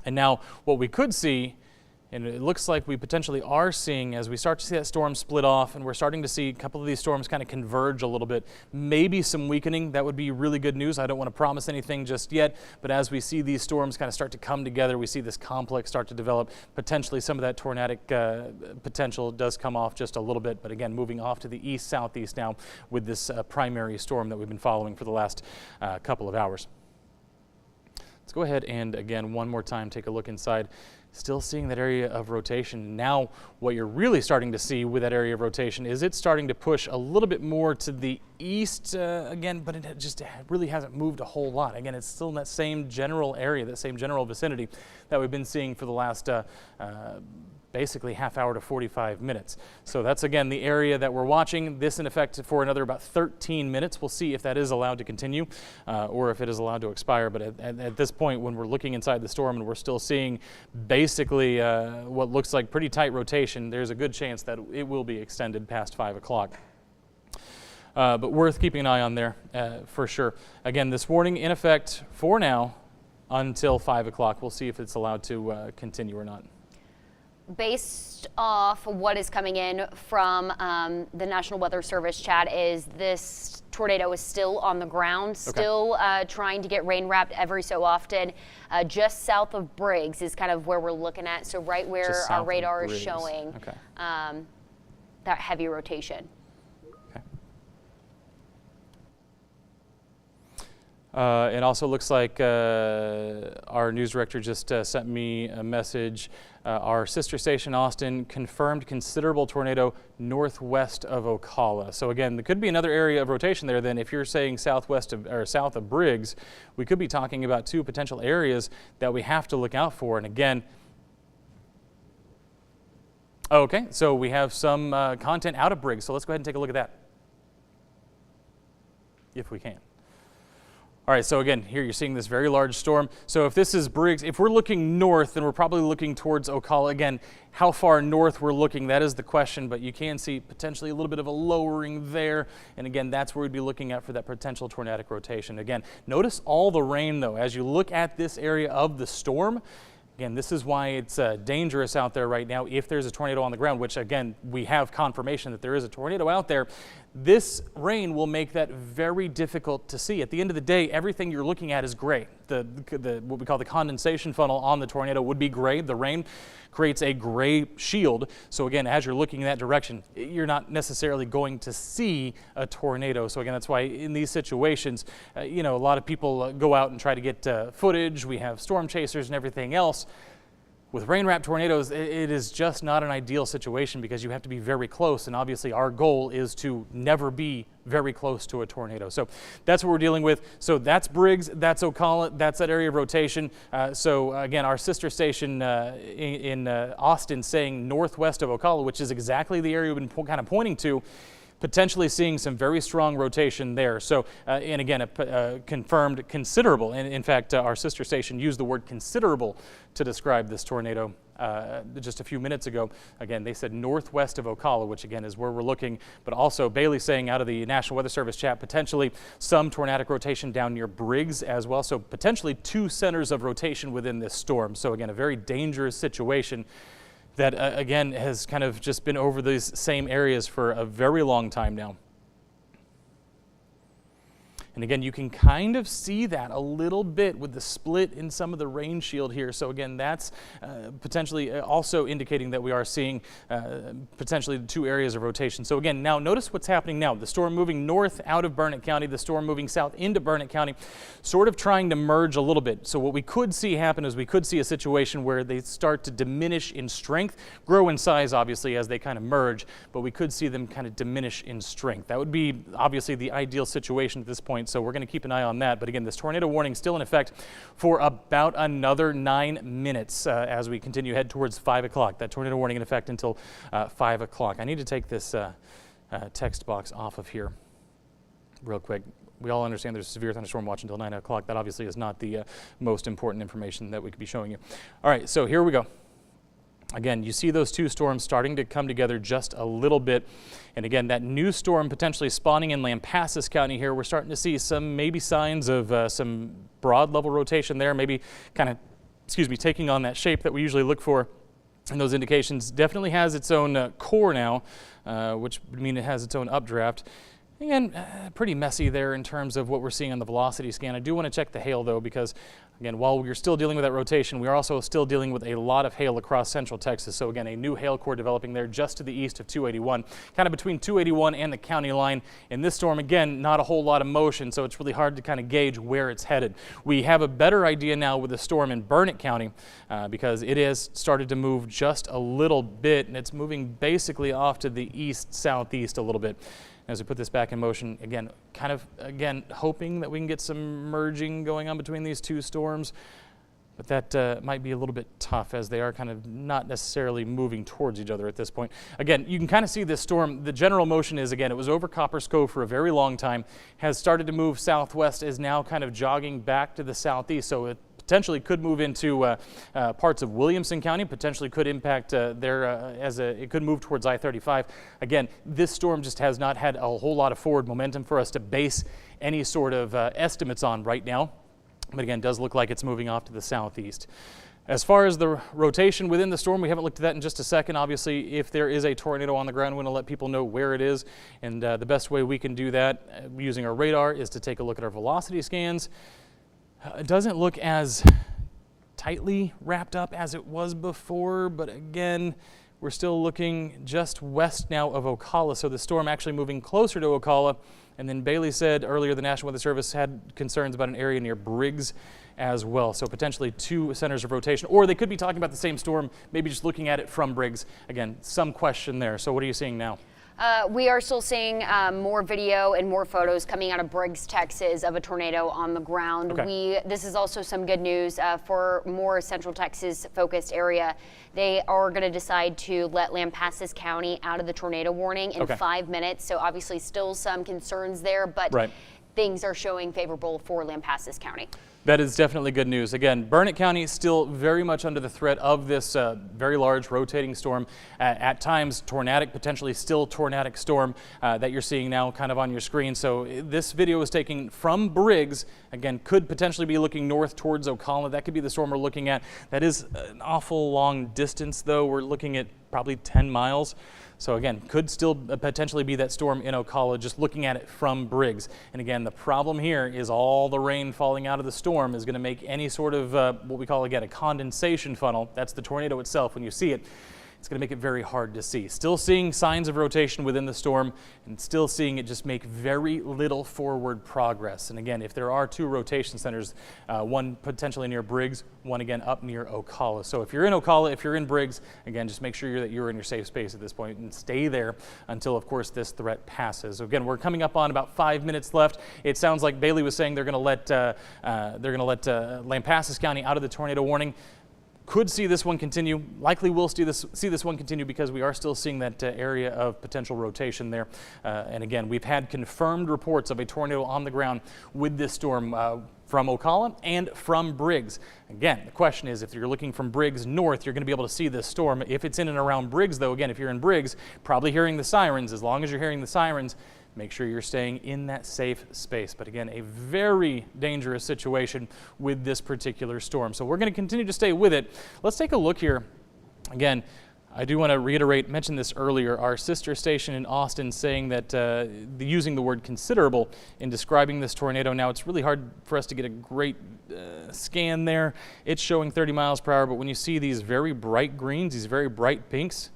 And now what we could see, and it looks like we potentially are seeing, as we start to see that storm split off and we're starting to see a couple of these storms kind of converge a little bit, maybe some weakening. That would be really good news. I don't want to promise anything just yet, but as we see these storms kind of start to come together, we see this complex start to develop. Potentially some of that tornadic potential does come off just a little bit, but again, moving off to the east-southeast now with this primary storm that we've been following for the last couple of hours. Let's go ahead and again, one more time, take a look inside. Still seeing that area of rotation. Now, what you're really starting to see with that area of rotation is it's starting to push a little bit more to the east again, but it really hasn't moved a whole lot. Again, it's still in that same general area, that same general vicinity that we've been seeing for the last basically half hour to 45 minutes. So that's again the area that we're watching. This in effect for another about 13 minutes. We'll see if that is allowed to continue or if it is allowed to expire. But at this point, when we're looking inside the storm and we're still seeing basically what looks like pretty tight rotation, there's a good chance that it will be extended past 5 o'clock. But worth keeping an eye on there for sure. Again, this warning in effect for now until 5 o'clock. We'll see if it's allowed to continue or not. Based off what is coming in from the National Weather Service, Chad, is this tornado is still on the ground, still trying to get rain wrapped every so often. Just south of Briggs is kind of where we're looking at. So right where our radar is showing that heavy rotation. It also looks like our news director just sent me a message. Our sister station, Austin, confirmed considerable tornado northwest of Ocala. So again, there could be another area of rotation there. Then, if you're saying southwest of or south of Briggs, we could be talking about two potential areas that we have to look out for. And again, okay, so we have some content out of Briggs. So let's go ahead and take a look at that, if we can. All right, so again, here you're seeing this very large storm. So if this is Briggs, if we're looking north, then we're probably looking towards Ocala. Again, how far north we're looking, that is the question, but you can see potentially a little bit of a lowering there. And again, that's where we'd be looking at for that potential tornadic rotation. Again, notice all the rain though, as you look at this area of the storm. Again, this is why it's dangerous out there right now if there's a tornado on the ground, which again, we have confirmation that there is a tornado out there. This rain will make that very difficult to see. At the end of the day, everything you're looking at is gray. What we call the condensation funnel on the tornado would be gray. The rain creates a gray shield. So again, as you're looking in that direction, you're not necessarily going to see a tornado. So again, that's why in these situations, a lot of people go out and try to get footage. We have storm chasers and everything else. With rain-wrapped tornadoes, it is just not an ideal situation because you have to be very close, and obviously our goal is to never be very close to a tornado. So that's what we're dealing with. So that's Briggs, that's Ocala, that's that area of rotation. So again, our sister station in Austin saying northwest of Ocala, which is exactly the area we've been kind of pointing to, potentially seeing some very strong rotation there. So, and again, confirmed considerable. And in fact, our sister station used the word considerable to describe this tornado just a few minutes ago. Again, they said northwest of Ocala, which again is where we're looking. But also Bailey saying out of the National Weather Service chat, potentially some tornadic rotation down near Briggs as well. So potentially two centers of rotation within this storm. So again, a very dangerous situation that, again, has kind of just been over these same areas for a very long time now. And again, you can kind of see that a little bit with the split in some of the rain shield here. So again, that's potentially also indicating that we are seeing potentially two areas of rotation. So again, now notice what's happening now. The storm moving north out of Burnett County, the storm moving south into Burnett County, sort of trying to merge a little bit. So what we could see happen is we could see a situation where they start to diminish in strength, grow in size obviously as they kind of merge, but we could see them kind of diminish in strength. That would be obviously the ideal situation at this point. point, so we're going to keep an eye on that. But again, this tornado warning still in effect for about another 9 minutes as we continue head towards 5 o'clock. That tornado warning in effect until 5 o'clock. I need to take this text box off of here real quick. We all understand there's a severe thunderstorm watch until 9 o'clock. That obviously is not the most important information that we could be showing you. All right, so here we go. Again, you see those two storms starting to come together just a little bit. And again, that new storm potentially spawning in Lampasas County here. We're starting to see some maybe signs of some broad level rotation there, maybe kind of, taking on that shape that we usually look for. And those indications definitely has its own core now, which would mean it has its own updraft. Again, pretty messy there in terms of what we're seeing on the velocity scan. I do want to check the hail though, because again, while we're still dealing with that rotation, we are also still dealing with a lot of hail across central Texas. So again, a new hail core developing there just to the east of 281, kind of between 281 and the county line. In this storm, again, not a whole lot of motion, so it's really hard to kind of gauge where it's headed. We have a better idea now with the storm in Burnett County because it has started to move just a little bit, and it's moving basically off to the east-southeast a little bit. As we put this back in motion, again, hoping that we can get some merging going on between these two storms, but that might be a little bit tough as they are kind of not necessarily moving towards each other at this point. Again, you can kind of see this storm, the general motion is, again, it was over Copper's Cove for a very long time, has started to move southwest, is now kind of jogging back to the southeast, so it potentially could move into parts of Williamson County, potentially could impact it could move towards I-35. Again, this storm just has not had a whole lot of forward momentum for us to base any sort of estimates on right now. But again, does look like it's moving off to the southeast. As far as the rotation within the storm, we haven't looked at that in just a second. Obviously, if there is a tornado on the ground, we want to let people know where it is. And the best way we can do that using our radar is to take a look at our velocity scans. It doesn't look as tightly wrapped up as it was before, but again, we're still looking just west now of Ocala, so the storm actually moving closer to Ocala. And then Bailey said earlier the National Weather Service had concerns about an area near Briggs as well, so potentially two centers of rotation, or they could be talking about the same storm, maybe just looking at it from Briggs. Again, some question there. So what are you seeing now? We are still seeing more video and more photos coming out of Briggs, Texas, of a tornado on the ground. Okay. This is also some good news for more Central Texas focused area. They are going to decide to let Lampasas County out of the tornado warning in 5 minutes. So obviously still some concerns there, but things are showing favorable for Lampasas County. That is definitely good news. Again, Burnett County is still very much under the threat of this very large rotating storm. At times, tornadic, potentially still tornadic storm that you're seeing now kind of on your screen. So this video is taken from Briggs. Again, could potentially be looking north towards Ocala. That could be the storm we're looking at. That is an awful long distance, though. We're looking at probably 10 miles. So again, could still potentially be that storm in Ocala, just looking at it from Briggs. And again, the problem here is all the rain falling out of the storm is going to make any sort of what we call, again, a condensation funnel. That's the tornado itself. When you see it, it's going to make it very hard to see. Still seeing signs of rotation within the storm, and still seeing it just make very little forward progress. And again, if there are two rotation centers, one potentially near Briggs, one again up near Ocala. So if you're in Ocala, if you're in Briggs, again, just make sure that you're in your safe space at this point and stay there until, of course, this threat passes. So again, we're coming up on about 5 minutes left. It sounds like Bailey was saying they're going to let Lampasas County out of the tornado warning. Could see this one continue. Likely will see this one continue because we are still seeing that area of potential rotation there. And again, we've had confirmed reports of a tornado on the ground with this storm from Ocala and from Briggs. Again, the question is, if you're looking from Briggs north, you're going to be able to see this storm. If it's in and around Briggs, though, again, if you're in Briggs, probably hearing the sirens. As long as you're hearing the sirens, make sure you're staying in that safe space. But again, a very dangerous situation with this particular storm. So we're going to continue to stay with it. Let's take a look here. Again, I do want to reiterate, mention this earlier, our sister station in Austin saying that using the word considerable in describing this tornado. Now, it's really hard for us to get a great scan there. It's showing 30 miles per hour, but when you see these very bright greens, these very bright pinks,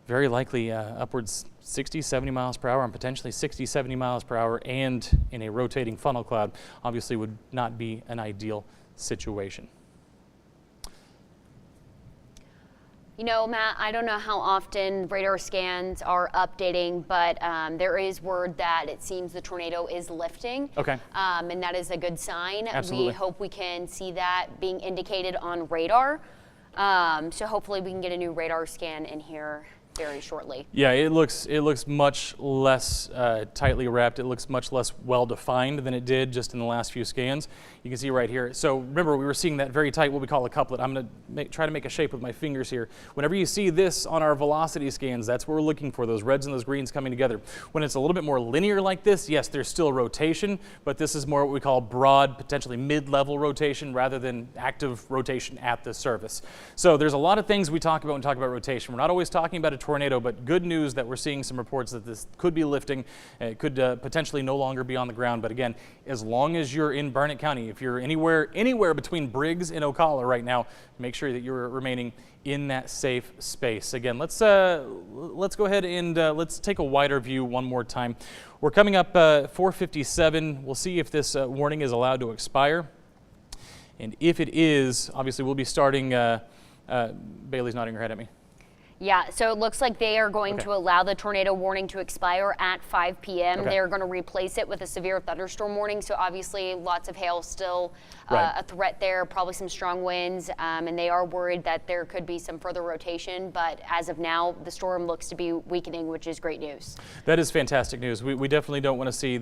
very likely upwards 60, 70 miles per hour and potentially 60, 70 miles per hour and in a rotating funnel cloud, obviously would not be an ideal situation. You know, Matt, I don't know how often radar scans are updating, but there is word that it seems the tornado is lifting. Okay. And that is a good sign. Absolutely. We hope we can see that being indicated on radar. So hopefully we can get a new radar scan in here very shortly. Yeah, it looks much less tightly wrapped. It looks much less well defined than it did just in the last few scans. You can see right here. So remember, we were seeing that very tight, what we call a couplet. I'm going to try to make a shape with my fingers here. Whenever you see this on our velocity scans, that's what we're looking for, those reds and those greens coming together. When it's a little bit more linear like this, yes, there's still rotation, but this is more what we call broad, potentially mid-level rotation rather than active rotation at the surface. So there's a lot of things we talk about when we talk about rotation. We're not always talking about a tornado, but good news that we're seeing some reports that this could be lifting. It could potentially no longer be on the ground. But again, as long as you're in Barnett County, if you're anywhere between Briggs and Ocala right now, make sure that you're remaining in that safe space. Again, let's go ahead and let's take a wider view one more time. We're coming up 4:57. We'll see if this warning is allowed to expire. And if it is, obviously we'll be starting, Bailey's nodding her head at me. Yeah, so it looks like they are going to allow the tornado warning to expire at 5 p.m. They're going to replace it with a severe thunderstorm warning. So obviously lots of hail still a threat there, probably some strong winds, and they are worried that there could be some further rotation. But as of now, the storm looks to be weakening, which is great news. That is fantastic news. We definitely don't want to see